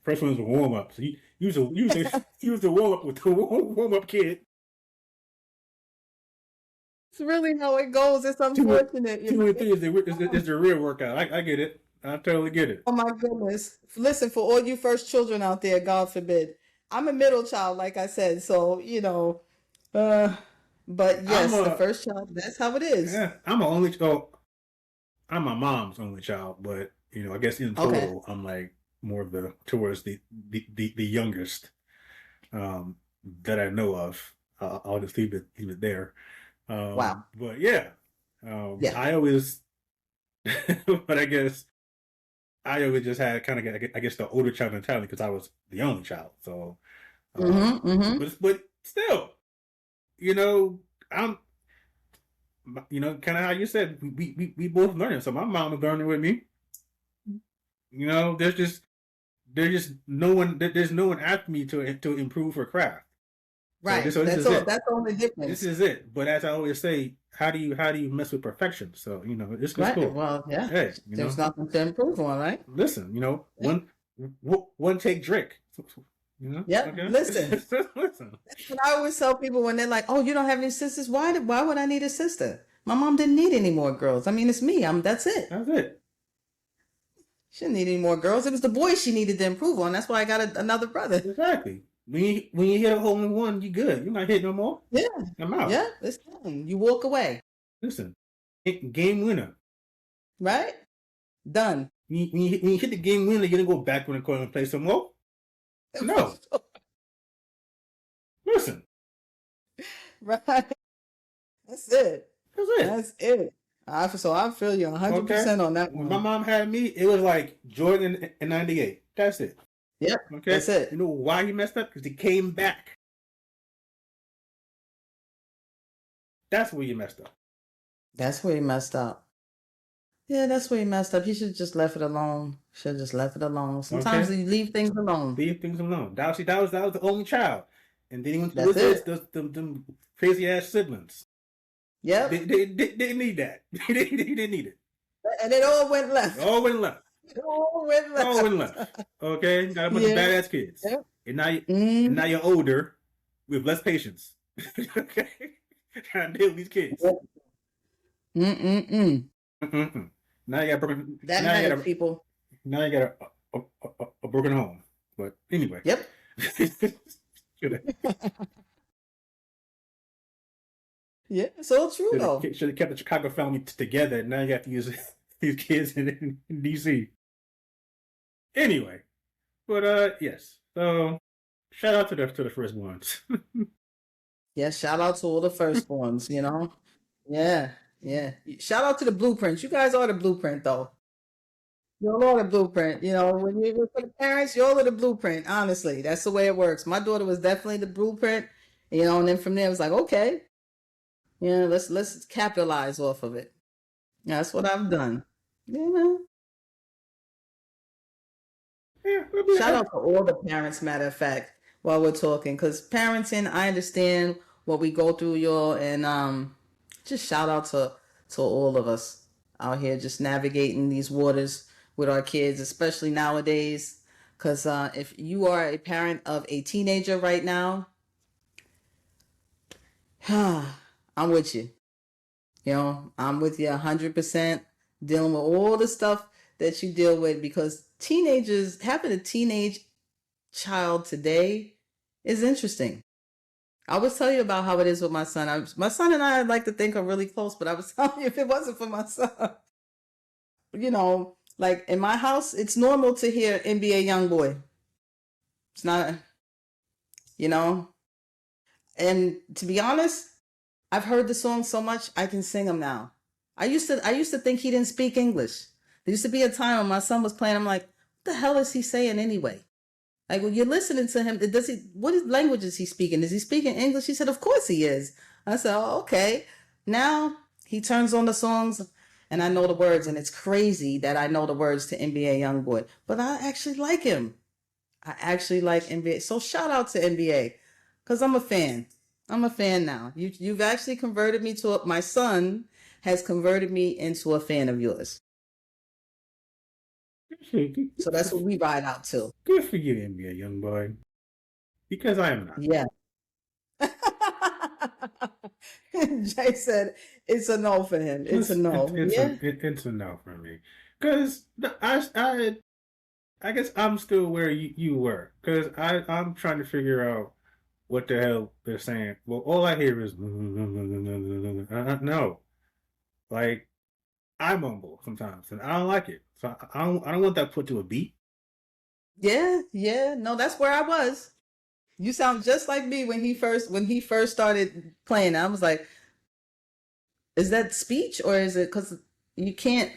First one is a warm up. So you use the warm up with the warm up kid. It's really how it goes. It's unfortunate. 2 and 3 is the real workout. I get it. I totally get it. Oh my goodness! Listen, for all you first children out there, God forbid, I'm a middle child, like I said. So But yes, the first child, that's how it is. Yeah, I'm my mom's only child, but I guess in total, I'm like more of towards the youngest that I know of. I'll just leave it there. Wow. But yeah. I always, but I guess I always just had kind of, I guess, the older child mentality because I was the only child. So, but still. I'm, kind of how you said, we both learning. So my mom is learning with me. There's no one after me to improve her craft. Right. So that's the only difference. This is it. But as I always say, how do you mess with perfection? So it's right. Cool. Well, yeah. Hey, there's nothing to improve on, right? Listen, one take drink. Yeah. Okay. Listen. That's what I always tell people when they're like, "Oh, you don't have any sisters? Why would I need a sister? My mom didn't need any more girls. I mean, it's me. That's it. That's it. She didn't need any more girls. It was the boys she needed to improve on. That's why I got another brother. Exactly. When you hit a hole in one, you good. You're not hitting no more. Yeah. I'm out. Yeah. It's done. You walk away. Listen, game winner. Right. Done. When you hit the game winner, you're gonna go back in the corner and play some more. No. Listen. Right. That's it. That's it. I feel you 100% on that one. When my mom had me, it was like Jordan in 98. That's it. Yep. Okay. That's it. You know why he messed up? Because he came back. That's where you messed up. That's where he messed up. Yeah, that's where he messed up. He should have just left it alone. Should have just left it alone. Sometimes Okay, you leave things alone. leave things alone. That was the only child, and then he went to That's wizards. it. Them crazy ass siblings. Yep. They didn't need that. He didn't need it. And it all went left. All went left. It all went left. All went left. Okay, you got a bunch of Yeah. badass kids, Yep. and now Mm. now you're older with less patience. Okay, trying to deal with these kids. Mm-mm-mm. Mm-mm. Now you got broken. That now you matters, got people. now you got a broken home. But anyway. Yep. Yeah, so true though. Should have kept the Chicago family together. Now you have to use these kids in DC. Anyway, but yes. So shout out to the first ones. Yeah, shout out to all the firstborns, you know? Yeah, yeah. Shout out to the blueprints. You guys are the blueprint though. You're all the blueprint. You know, when you for the parents, you're all the blueprint. Honestly, that's the way it works. My daughter was definitely the blueprint, you know, and then from there it was like, okay, yeah, let's capitalize off of it. That's what I've done. You know. Yeah, Shout out to all the parents, matter of fact, while we're talking, because parenting, I understand what we go through, y'all, and just shout out to all of us out here just navigating these waters with our kids, especially nowadays. Because if you are a parent of a teenager right now, I'm with you. You know, I'm with you 100%, dealing with all the stuff that you deal with, because teenagers, having a teenage child today is interesting. I was telling you about how it is with my son. My son and I like to think are really close, but I was telling you, if it wasn't for my son, you know, like in my house, it's normal to hear NBA YoungBoy. It's not, you know, and to be honest, I've heard the song so much I can sing them now. I used to think he didn't speak English. There used to be a time when my son was playing, I'm like, what the hell is he saying anyway? Like when you're listening to him, what language is he speaking? Is he speaking English? He said, of course he is. I said, oh, okay. Now he turns on the songs and I know the words, and it's crazy that I know the words to NBA YoungBoy. But I actually like him. I actually like NBA. So shout out to NBA, because I'm a fan. I'm a fan now. You've actually converted me to my son has converted me into a fan of yours. So that's what we ride out to. Good for you, NBA young boy. Because I am not. Yeah. Jay said it's a no for him. It's a no. It's a no for me. Because I guess I'm still where you were. Because I'm trying to figure out what the hell they're saying. Well, all I hear is no. Like, I mumble sometimes, and I don't like it. So I don't want that put to a beat. Yeah. No, that's where I was. You sound just like me when he first started playing. I was like, is that speech or is it because you can't?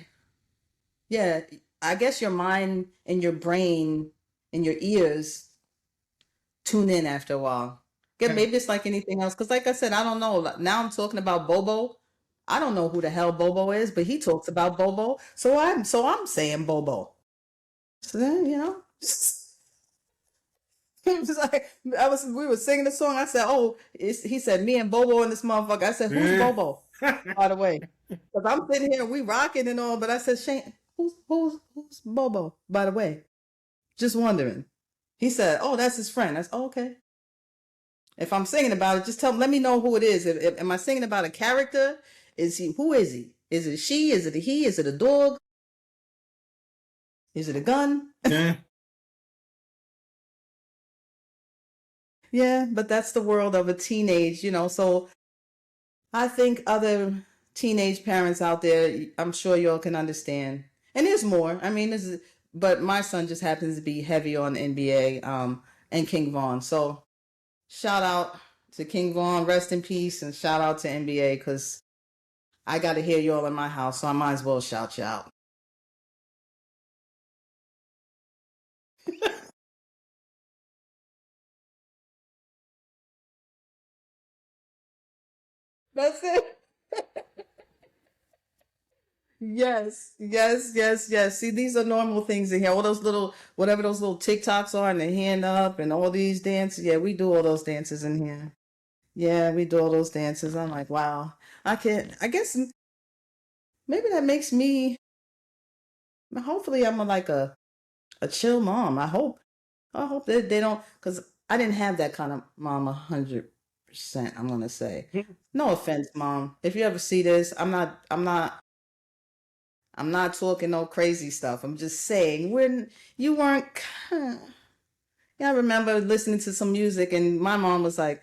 Yeah, I guess your mind and your brain and your ears tune in after a while. Yeah, maybe it's like anything else. Because like I said, I don't know. Now I'm talking about Bobo. I don't know who the hell Bobo is, but he talks about Bobo. So I'm saying Bobo. So then, you know. It was like we were singing the song. I said, "Oh," he said, "Me and Bobo and this motherfucker." I said, "Who's Bobo?" By the way, because I'm sitting here, we rocking and all, but I said, "Shane, who's Bobo?" By the way, just wondering. He said, "Oh, that's his friend." I said, oh, "Okay." If I'm singing about it, just let me know who it is. If am I singing about a character? Who is he? Is it she? Is it a he? Is it a dog? Is it a gun? Yeah, but that's the world of a teenage, you know. So I think other teenage parents out there, I'm sure y'all can understand. And there's more. I mean, but my son just happens to be heavy on NBA and King Von. So shout out to King Von, rest in peace, and shout out to NBA, because I got to hear y'all in my house, so I might as well shout you out. That's it. Yes, yes, yes, yes. See, these are normal things in here. All those little, whatever those little TikToks are, and the hand up, and all these dances. Yeah, we do all those dances in here. Yeah, we do all those dances. I'm like, wow. I can't. I guess maybe that makes me. Hopefully, I'm like a chill mom. I hope. I hope that they don't, because I didn't have that kind of mom 100%. I'm gonna say, no offense, mom. If you ever see this, I'm not talking no crazy stuff. I'm just saying when you weren't. Yeah, I remember listening to some music, and my mom was like,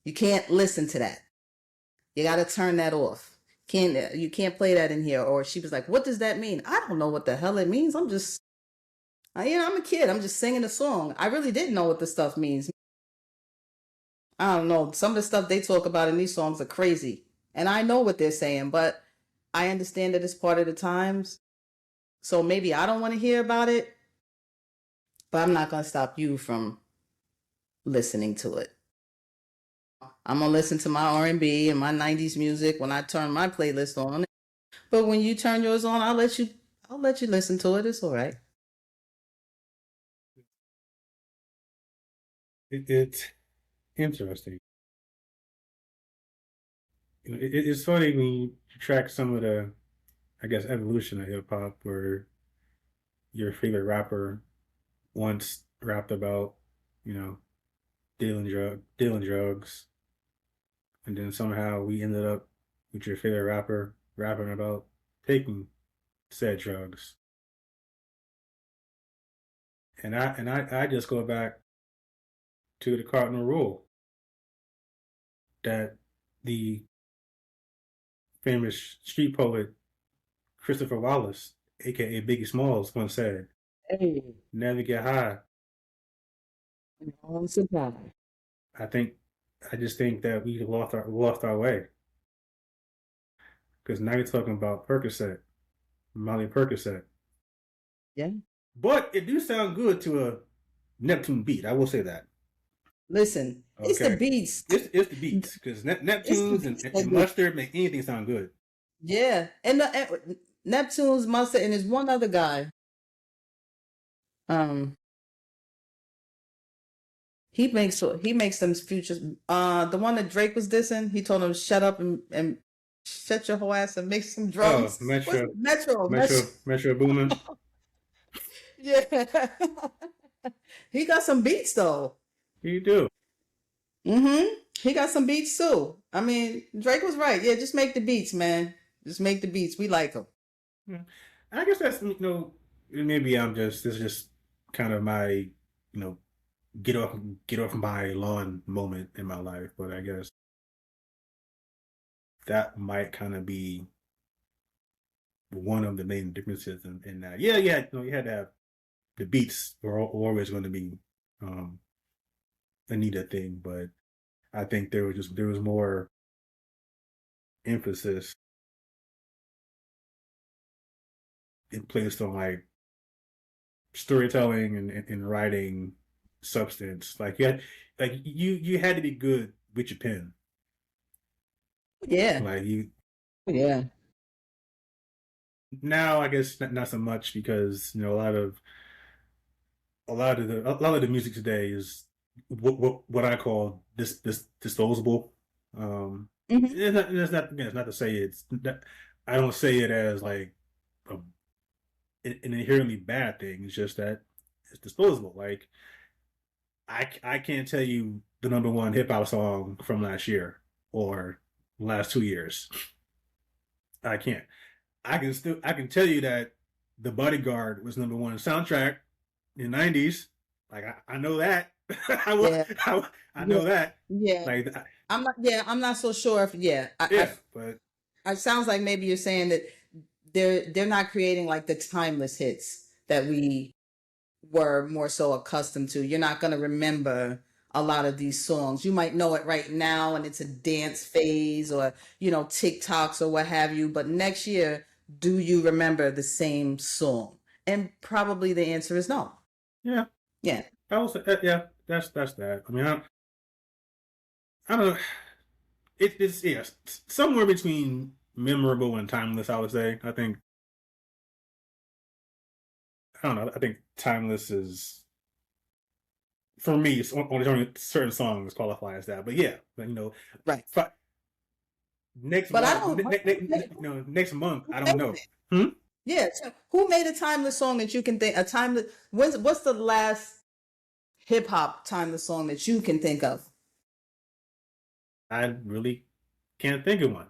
"You can't listen to that. You got to turn that off. You can't play that in here." Or she was like, "What does that mean?" I don't know what the hell it means. I'm just, I'm a kid. I'm just singing a song. I really didn't know what the stuff means. I don't know. Some of the stuff they talk about in these songs are crazy, and I know what they're saying, but I understand that it's part of the times. So maybe I don't want to hear about it, but I'm not gonna stop you from listening to it. I'm gonna listen to my R&B and my '90s music when I turn my playlist on. But when you turn yours on, I'll let you listen to it. It's all right. It's interesting. It's funny when you track some of the, I guess, evolution of hip hop, where your favorite rapper once rapped about, you know, dealing drugs, and then somehow we ended up with your favorite rapper rapping about taking said drugs. And I just go back to the cardinal rule that the famous street poet Christopher Wallace, aka Biggie Smalls, once said, Hey, "Never get high." on surprise. I think I just think that we lost our way, because now you're talking about Percocet, Molly Percocet, Yeah. but it do sound good to a Neptune beat. I will say that. Listen, it's the Okay, beats. it's the beats, because It's the Neptunes beats and that do. mustard make anything sound good. Yeah, and Neptune's Mustard, and there's one other guy. Um, he makes them futures. The one that Drake was dissing, he told him shut up and shut your whole ass and make some Oh, drums. What's Metro? Metro Boomin. Yeah, he got some beats though. You do. Mm-hmm. He got some beats too. I mean, Drake was right. Yeah, just make the beats, man. Just make the beats. We like them. Yeah. I guess that's, maybe this is just kind of my, get off get off my lawn moment in my life, but I guess that might kind of be one of the main differences in that. Yeah, yeah, you had to have the beats were always going to be um a needed thing, but I think there was more emphasis in placed on like storytelling and writing substance. You had to be good with your pen. Yeah, Like you yeah, now, I guess not so much, because a lot of the music today is what I call this disposable. hmm It's not to say I don't say it as like a, an inherently bad thing. It's just that it's disposable. Like I can't tell you the number one hip hop song from last year or last 2 years. I can't. I can tell you that The Bodyguard was number one soundtrack in the '90s. Like I know that. yeah, I yeah, know that. yeah. Like I'm not. Yeah, I'm not so sure if. Yeah, yeah, but it sounds like maybe you're saying that they're not creating like the timeless hits that we were more so accustomed to. You're not gonna remember a lot of these songs. You might know it right now, and it's a dance phase, or TikToks or what have you. But next year, do you remember the same song? And probably the answer is no. yeah, Yeah. I will say yeah. That's that. I mean, I don't know. It's somewhere between memorable and timeless, I would say. I don't know. I think timeless is, for me, it's only certain songs qualify as that. But yeah, Right. Next But I month, don't. next month, Who I don't made know. it? Yeah. So who made a timeless song that you can think a timeless? What's the last hip hop timeless song that you can think of? I really can't think of one.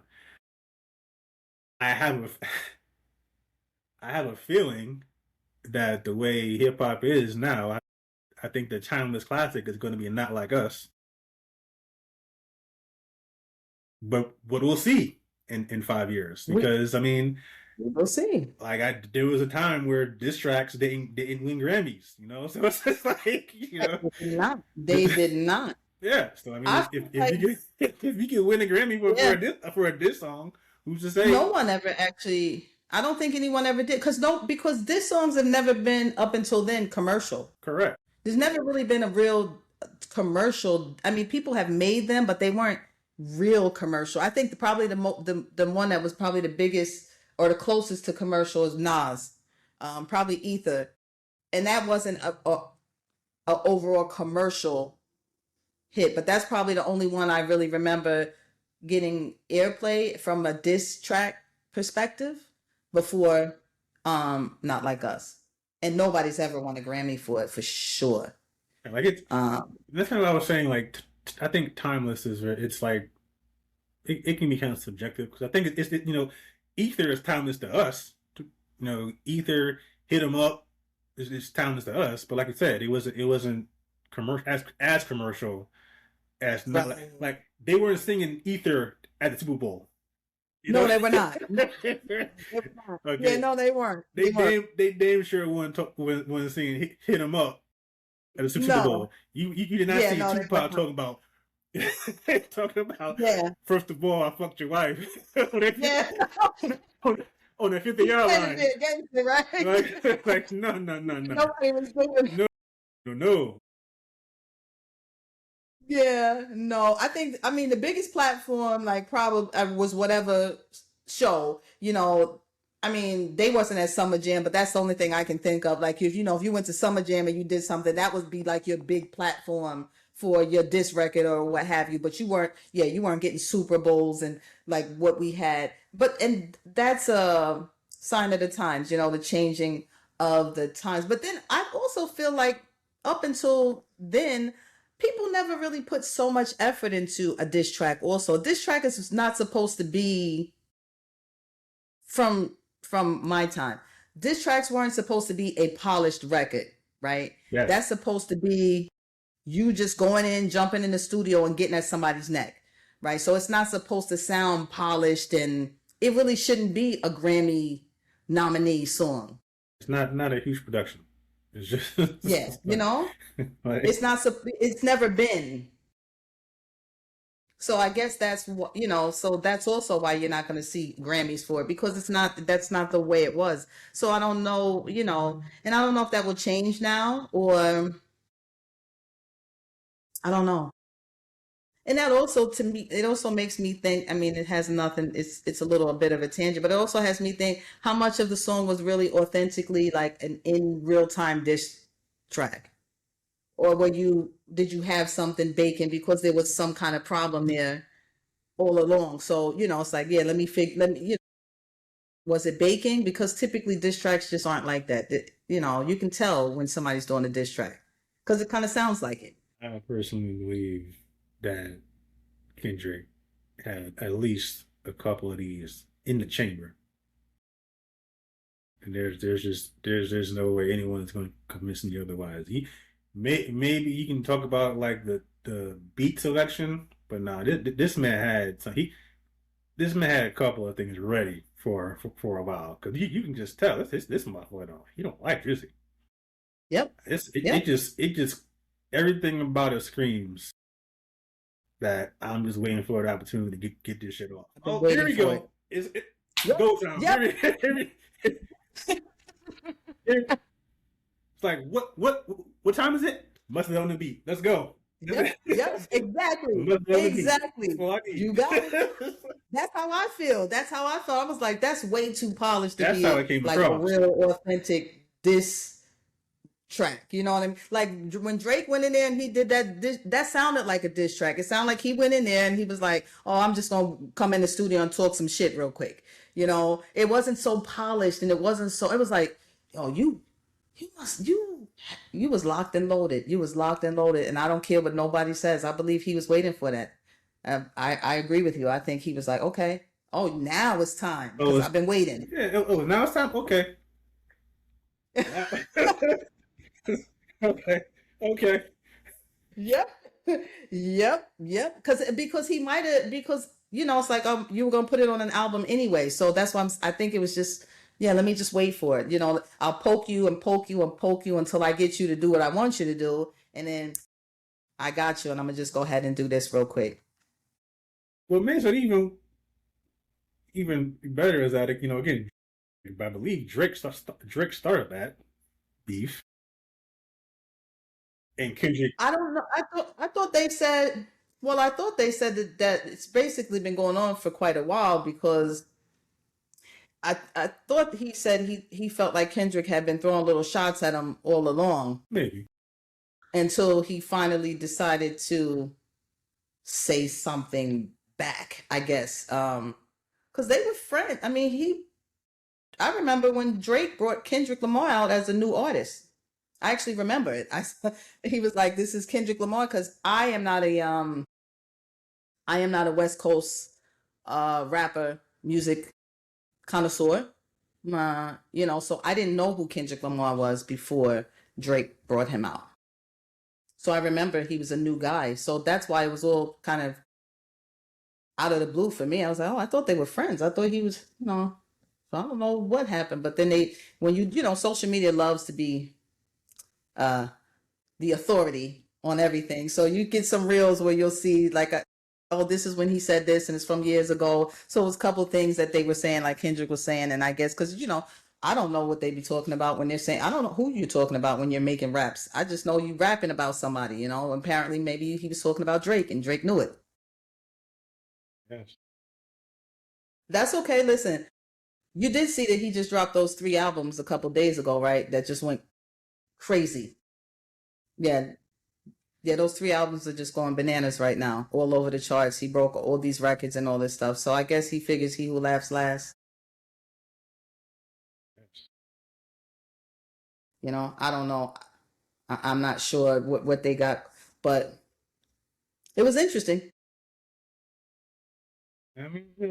I have a, I have a feeling that the way hip hop is now, I think the timeless classic is going to be Not Like Us. But what we'll see in 5 years, because I mean, We'll see. like there was a time where diss tracks didn't win Grammys, so it's just like They did not. They did not. yeah. So I mean, I if feel like if you can win a Grammy for a diss song, who's to say? no one ever actually. I don't think anyone ever did because diss songs have never been up until then commercial. Correct. There's never really been a real commercial. I mean, people have made them, but they weren't real commercial. I think probably the one that was probably the biggest or the closest to commercial is Nas, probably Ether, and that wasn't a overall commercial hit. But that's probably the only one I really remember getting airplay from a diss track perspective before Not Like Us. And nobody's ever won a Grammy for it, for sure. Like that's kind of what I was saying. Like I think timeless is it's like it can be kind of subjective, because I think it's Ether is timeless to us. Ether hit 'em up is timeless to us. But like I said, it wasn't commercial as commercial as not like they weren't singing Ether at the Super Bowl. No, they were not. Okay. Yeah, no, they weren't. They damn sure wasn't singing hit 'em up at the Super Bowl. You did not see Tupac talking about first of all, I fucked your wife on the 50-yard line. Right? Like no. Nobody was doing No. Yeah, no. I mean, the biggest platform, like, probably was whatever show. I mean, they wasn't at Summer Jam, but that's the only thing I can think of. Like, if you went to Summer Jam and you did something, that would be like your big platform for your diss record or what have you. But you weren't getting Super Bowls and like what we had. And that's a sign of the times, the changing of the times. But then I also feel like up until then, people never really put so much effort into a diss track. Also, a diss track is not supposed to be from my time. Diss tracks weren't supposed to be a polished record, right? Yes. That's supposed to be you just going in, jumping in the studio and getting at somebody's neck, right? So it's not supposed to sound polished, and it really shouldn't be a Grammy nominee song. It's not a huge production. It's just like, it's never been. So I guess that's what so that's also why you're not going to see Grammys for it, because that's not the way it was. So I don't know, and I don't know if that will change now, or I don't know. And that also, to me, it also makes me think, I mean, it has nothing, it's a bit of a tangent, but it also has me think how much of the song was really authentically like an in real time diss track, or did you have something baking because there was some kind of problem there all along? So it's like, yeah, was it baking? Because typically diss tracks just aren't like that. You can tell when somebody's doing a diss track because it kind of sounds like it. I personally believe that Kendrick had at least a couple of these in the chamber, and there's no way anyone's going to convince me otherwise. Maybe you can talk about like the beat selection, but no, this man had a couple of things ready for a while, because you can just tell this motherfucker he don't like music. Yep. It just everything about it screams that I'm just waiting for the opportunity to get this shit off. Oh, here we go. It's go time. Yep. It's like what time is it? Must be on the beat. Let's go. Yep, exactly. You got it. That's how I feel. That's how I felt. I was like, that's way too polished to That's how be it came like a across. real authentic diss track. You know what I mean? Like when Drake went in there and he did that sounded like a diss track. It sounded like he went in there and he was like, "Oh, I'm just gonna come in the studio and talk some shit real quick." You know, it wasn't so polished and it wasn't so. It was like, "Oh, you was locked and loaded. You was locked and loaded, and I don't care what nobody says. I believe he was waiting for that. I agree with you. I think he was like, okay, oh, now it's time because I've been waiting. Yeah. Oh, now it's time. Okay. Okay. Okay. Yep. Yep. Because he might have because it's like you were gonna put it on an album anyway. So that's why I think it was just let me just wait for it. I'll poke you and poke you and poke you until I get you to do what I want you to do, and then I got you, and I'm gonna just go ahead and do this real quick. What makes it even better is that again, I believe Drake started that beef. And Kendrick, I don't know. I thought they said. Well, I thought they said that it's basically been going on for quite a while because I thought he said he felt like Kendrick had been throwing little shots at him all along maybe. until he finally decided to say something back. I guess because they were friends. I mean, I remember when Drake brought Kendrick Lamar out as a new artist. I actually remember it. He was like, "This is Kendrick Lamar," because I am not a West Coast rapper music connoisseur. So I didn't know who Kendrick Lamar was before Drake brought him out. So I remember he was a new guy. So that's why it was all kind of out of the blue for me. I was like, oh, I thought they were friends. I thought he was, so I don't know what happened. But then when social media loves to be the authority on everything. So you get some reels where you'll see like, oh, this is when he said this and it's from years ago. So it was a couple of things that they were saying, like Kendrick was saying. And I guess because, I don't know what they be talking about when they're saying, I don't know who you're talking about when you're making raps. I just know you rapping about somebody, apparently maybe he was talking about Drake and Drake knew it. Yes. That's okay. Listen, you did see that he just dropped those 3 albums a couple days ago, right? That just went crazy. Yeah, those 3 albums are just going bananas right now, all over the charts. He broke all these records and all this stuff. So I guess he figures he who laughs last. I don't know. I'm not sure what they got, but it was interesting. I mean, I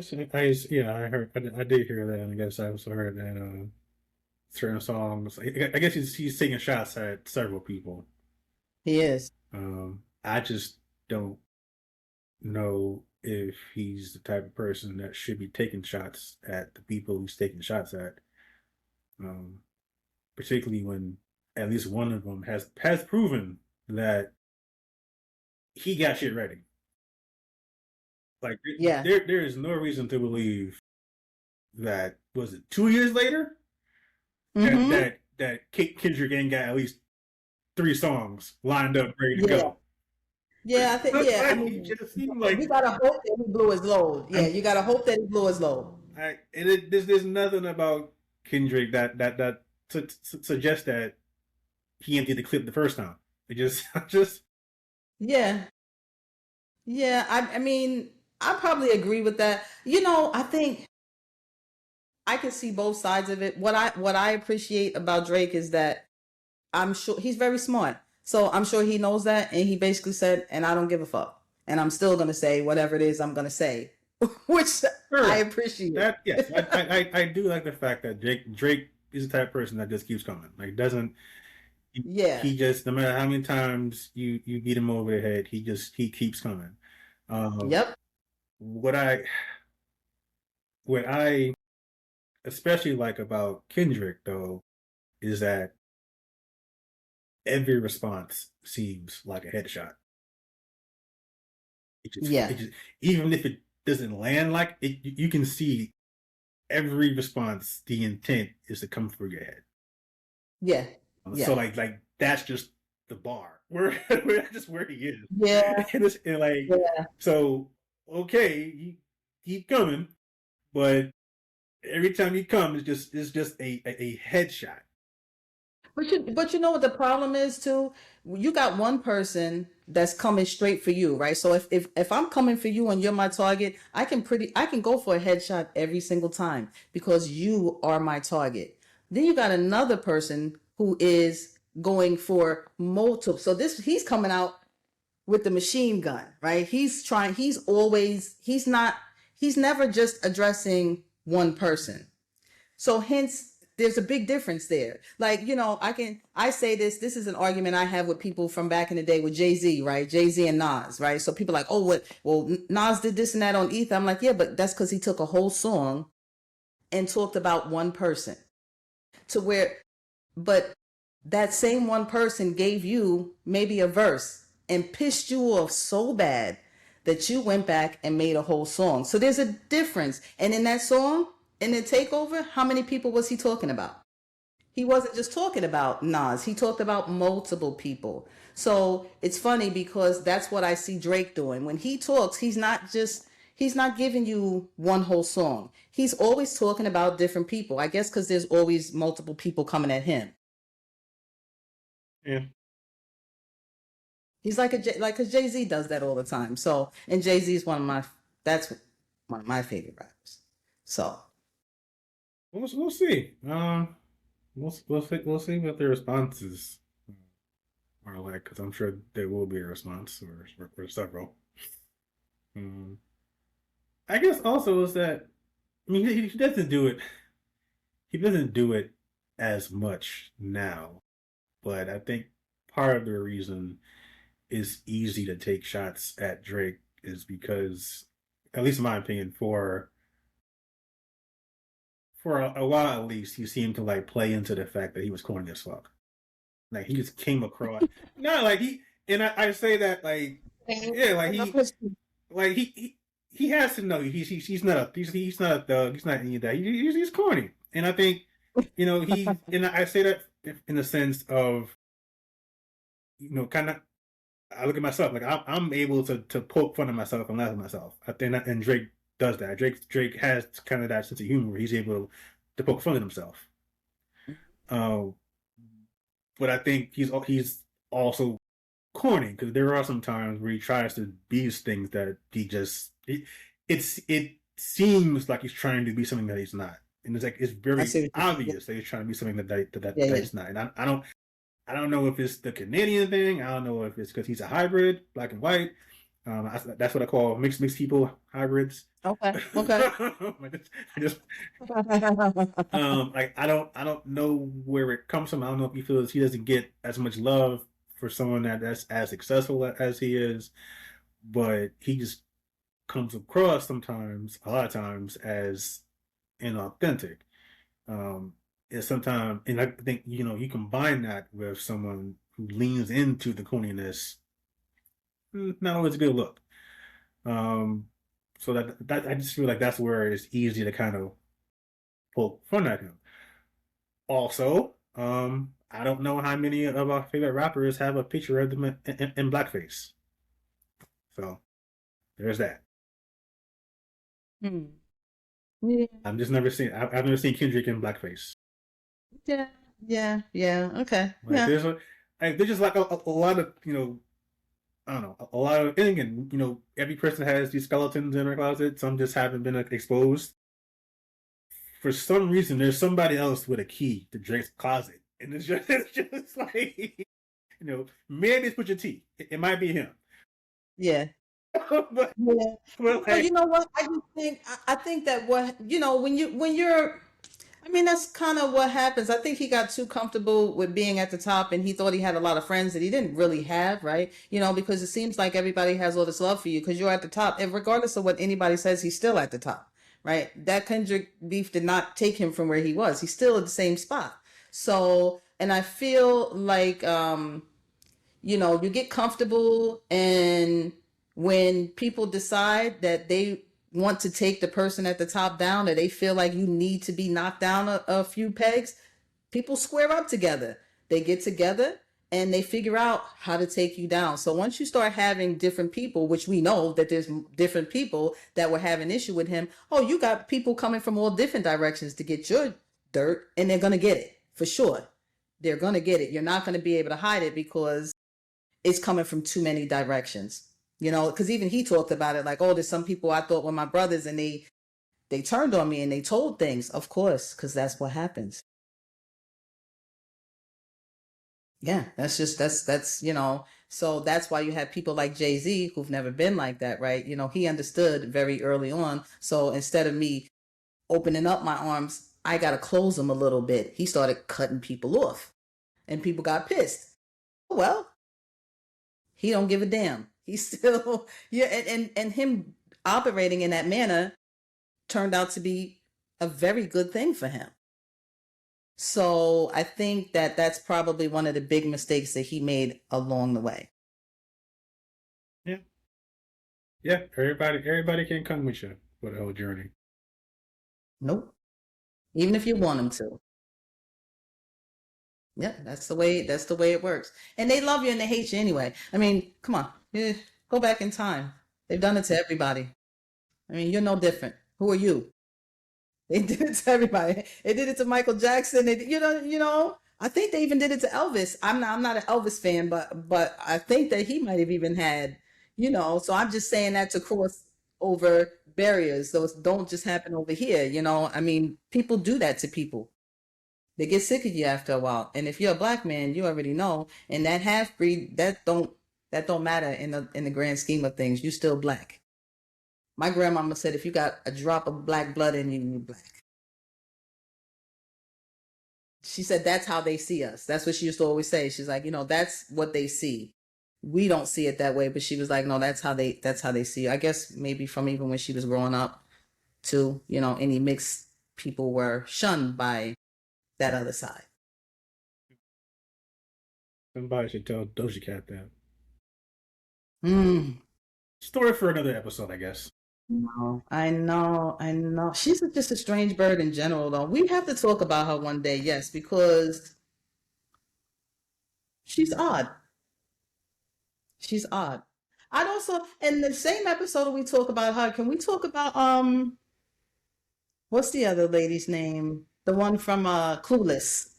heard, I did hear that, and I guess I also heard that certain songs. I guess he's taking shots at several people. He is. I just don't know if he's the type of person that should be taking shots at the people he's taking shots at. Particularly when at least one of them has proven that he got shit ready. Like, there is no reason to believe that, was it 2 years later, that Kendrick ain't got at least 3 songs lined up ready to go. Yeah, I think. Yeah, I mean, you gotta hope that he blew his load. Yeah, you gotta hope that he blew his load. There's nothing about Kendrick that suggests that he emptied the clip the first time. It just. Yeah. I mean, I probably agree with that. I think I can see both sides of it. What I appreciate about Drake is that I'm sure he's very smart. So I'm sure he knows that, and he basically said, and I don't give a fuck. And I'm still going to say whatever it is I'm going to say, which I appreciate. That, yes, I do like the fact that Drake is the type of person that just keeps coming. Like, doesn't... He just, no matter how many times you beat him over the head, he keeps coming. Yep. What I especially like about Kendrick, though, is that every response seems like a headshot. Even if it doesn't land like it, you can see every response, the intent is to come through your head. Yeah. So like that's just the bar. That's just where he is. Yeah. So okay, keep coming, but every time you come, it's just a headshot. But you know what the problem is too? You got one person that's coming straight for you, right? So if I'm coming for you and you're my target, I can go for a headshot every single time because you are my target. Then you got another person who is going for multiple. So he's coming out with the machine gun, right? He's never just addressing one person. So hence there's a big difference there. Like, I say this is an argument I have with people from back in the day with Jay-Z, right? Jay-Z and Nas, right? So people are like, oh, well, Nas did this and that on Ether. I'm like, yeah, but that's because he took a whole song and talked about one person but that same one person gave you maybe a verse and pissed you off so bad that you went back and made a whole song. So there's a difference. And in that song, in the takeover, how many people was he talking about? He wasn't just talking about Nas. He talked about multiple people. So it's funny because that's what I see Drake doing. When he talks, he's not giving you one whole song. He's always talking about different people. I guess because there's always multiple people coming at him. Yeah. He's because Jay-Z does that all the time. So, and Jay-Z is that's one of my favorite rappers. So we'll see. We'll see what the responses are like, because I'm sure there will be a response or several. I guess also is that, I mean, he doesn't do it. He doesn't do it as much now, but I think part of the reason it's easy to take shots at Drake is because, at least in my opinion, for a while at least, he seemed to like play into the fact that he was corny as fuck. Like he just came across, no, like I say that like, yeah, like he has to know he's not a thug, he's not any of that. He's corny, and I think and I say that in the sense of, kind of, I look at myself like I'm able to poke fun of myself and laugh at myself. I think and Drake does that. Drake has kind of that sense of humor where he's able to poke fun at himself. But I think he's also corny because there are some times where he tries to be things that it seems like he's trying to be something that he's not, and it's very obvious that he's trying to be something that he's not. And I don't know if it's the Canadian thing. I don't know if it's because he's a hybrid, black and white. That's what I call mixed people, hybrids. Okay. I just like I don't know where it comes from. I don't know if he feels he doesn't get as much love for someone that's as successful as he is, but he just comes across a lot of times, as inauthentic. And sometimes, and I think you combine that with someone who leans into the corniness, not always a good look. So that I just feel like that's where it's easy to kind of poke fun at him. Also, I don't know how many of our favorite rappers have a picture of them in blackface. So there's that. Yeah. I've never seen Kendrick in blackface. Yeah. Okay. There's just like a lot of I don't know, a lot of, and again, every person has these skeletons in their closet. Some just haven't been exposed. For some reason, there's somebody else with a key to Drake's closet, and it's just like, maybe it's Pusha T. It might be him. Yeah. but you know what? I think that when you're, I mean, that's kind of what happens. I think he got too comfortable with being at the top, and he thought he had a lot of friends that he didn't really have, right? Because it seems like everybody has all this love for you because you're at the top, and regardless of what anybody says, he's still at the top, right? That Kendrick beef did not take him from where he was. He's still at the same spot. So, and I feel like, you get comfortable, and when people decide that they want to take the person at the top down, or they feel like you need to be knocked down a few pegs, people square up together. They get together and they figure out how to take you down. So once you start having different people, which we know that there's different people that were having issue with him, oh, you got people coming from all different directions to get your dirt, and they're going to get it for sure. They're going to get it. You're not going to be able to hide it because it's coming from too many directions. You know, because even he talked about it like, oh, there's some people I thought were my brothers, and they turned on me and they told things. Of course, because that's what happens. Yeah, that's you know, so that's why you have people like Jay-Z who've never been like that, right? You know, he understood very early on. So instead of me opening up my arms, I got to close them a little bit. He started cutting people off, and people got pissed. Well, he don't give a damn. He's still yeah, and him operating in that manner turned out to be a very good thing for him. So I think that that's probably one of the big mistakes that he made along the way. Yeah. Yeah. Everybody can come with you for the whole journey. Nope. Even if you want them to. Yeah, that's the way it works. And they love you and they hate you anyway. I mean, come on. Go back in time. They've done it to everybody. I mean, you're no different. Who are you? They did it to everybody. They did it to Michael Jackson. You know. I think they even did it to Elvis. I'm not an Elvis fan, but I think that he might have even had, you know. So I'm just saying that to cross over barriers. Those don't just happen over here. You know. I mean, people do that to people. They get sick of you after a while. And if you're a black man, you already know. And that half breed, that don't matter in the grand scheme of things. You still black. My grandmama said, if you got a drop of black blood in you, you're black. She said that's how they see us. That's what she used to always say. She's like, you know, that's what they see. We don't see it that way, but she was like, no, that's how they see you. I guess maybe from even when she was growing up too, you know, any mixed people were shunned by that other side. Somebody should tell Doja Cat that. Mm. Story for another episode, I guess. No, I know. She's just a strange bird in general, though. We have to talk about her one day, yes, because she's odd. She's odd. I'd also, in the same episode we talk about her, can we talk about what's the other lady's name? The one from Clueless.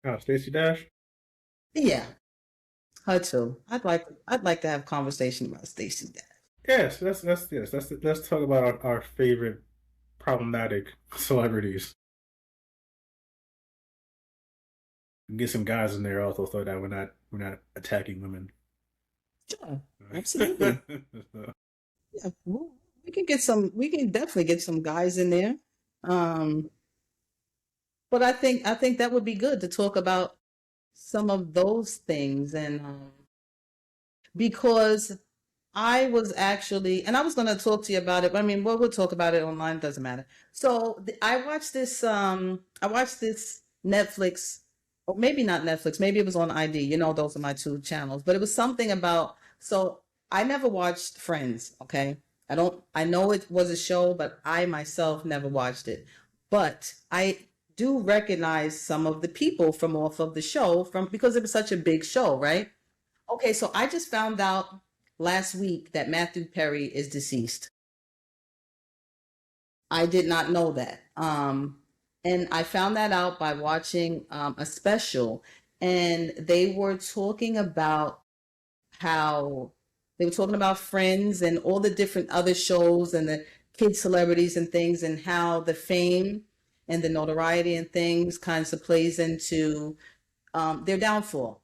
Oh, Stacey Dash? Yeah, her too. I'd like to have a conversation about Stacey Dash. Yes, let's talk about our favorite problematic celebrities. Get some guys in there also so that we're not attacking women. Sure, absolutely. Yeah, we can get some. We can definitely get some guys in there. But I think that would be good to talk about some of those things, and because I was actually, and I was going to talk to you about it. But I mean, we'll talk about it online. Doesn't matter. So I watched this. I watched this Netflix, or maybe not Netflix. Maybe it was on ID. You know, those are my two channels. But it was something about. So I never watched Friends. Okay, I don't. I know it was a show, but I myself never watched it. But I do recognize some of the people from off of the show because it was such a big show, right? Okay, so I just found out last week that Matthew Perry is deceased. I did not know that. And I found that out by watching a special, and they were talking about how they were talking about Friends and all the different other shows and the kid celebrities and things, and how the fame and the notoriety and things kind of plays into their downfall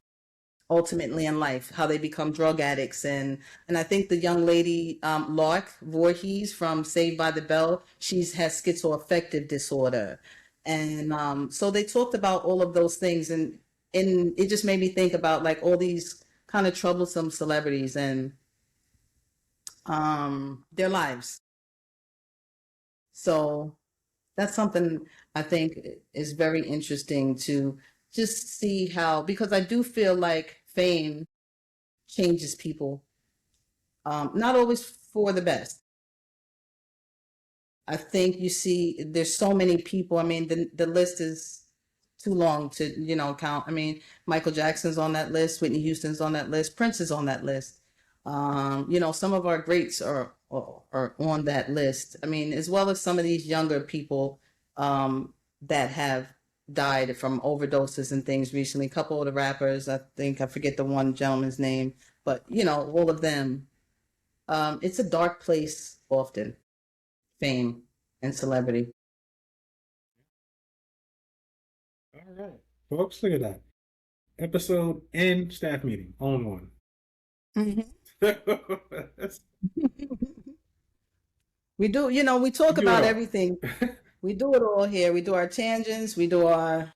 ultimately in life, how they become drug addicts. And I think the young lady, Lark Voorhees from Saved by the Bell, has schizoaffective disorder. And so they talked about all of those things, and it just made me think about like all these kind of troublesome celebrities and their lives. So that's something I think is very interesting to just see how, because I do feel like fame changes people, not always for the best. I think you see there's so many people. I mean, the list is too long to, you know, count. I mean, Michael Jackson's on that list, Whitney Houston's on that list, Prince is on that list. You know, some of our greats are on that list. I mean, as well as some of these younger people that have died from overdoses and things recently. A couple of the rappers, I think, I forget the one gentleman's name, but you know, all of them. It's a dark place often, fame and celebrity. All right, folks, look at that. Episode and staff meeting, all in one. We do, you know, we talk do it about all. everything. We do it all here. We do our tangents. We do our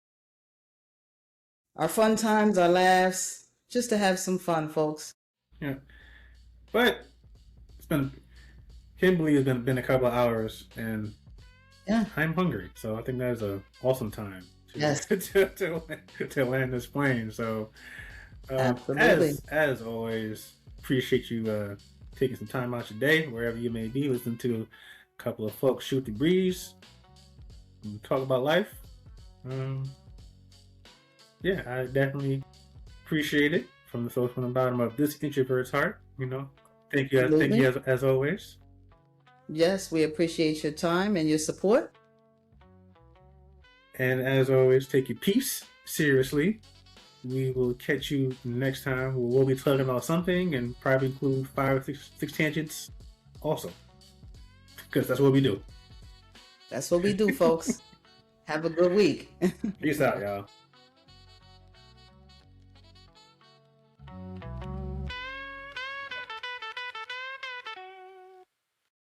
fun times, our laughs, just to have some fun, folks. Yeah, but it's been Kimberly has been a couple of hours, and Yeah. I'm hungry, so I think that is an awesome time to, Yes. to land this plane. So, Absolutely. as always, appreciate you taking some time out your day, wherever you may be, listening to a couple of folks shoot the breeze, and talk about life. Yeah, I definitely appreciate it from the folks from the bottom of this introvert's heart. You know, thank you as always. Yes, we appreciate your time and your support. And as always, take your peace seriously. We will catch you next time. We'll be talking about something and probably include 5 or 6 tangents also. Because that's what we do. That's what we do, folks. Have a good week. Peace out, y'all.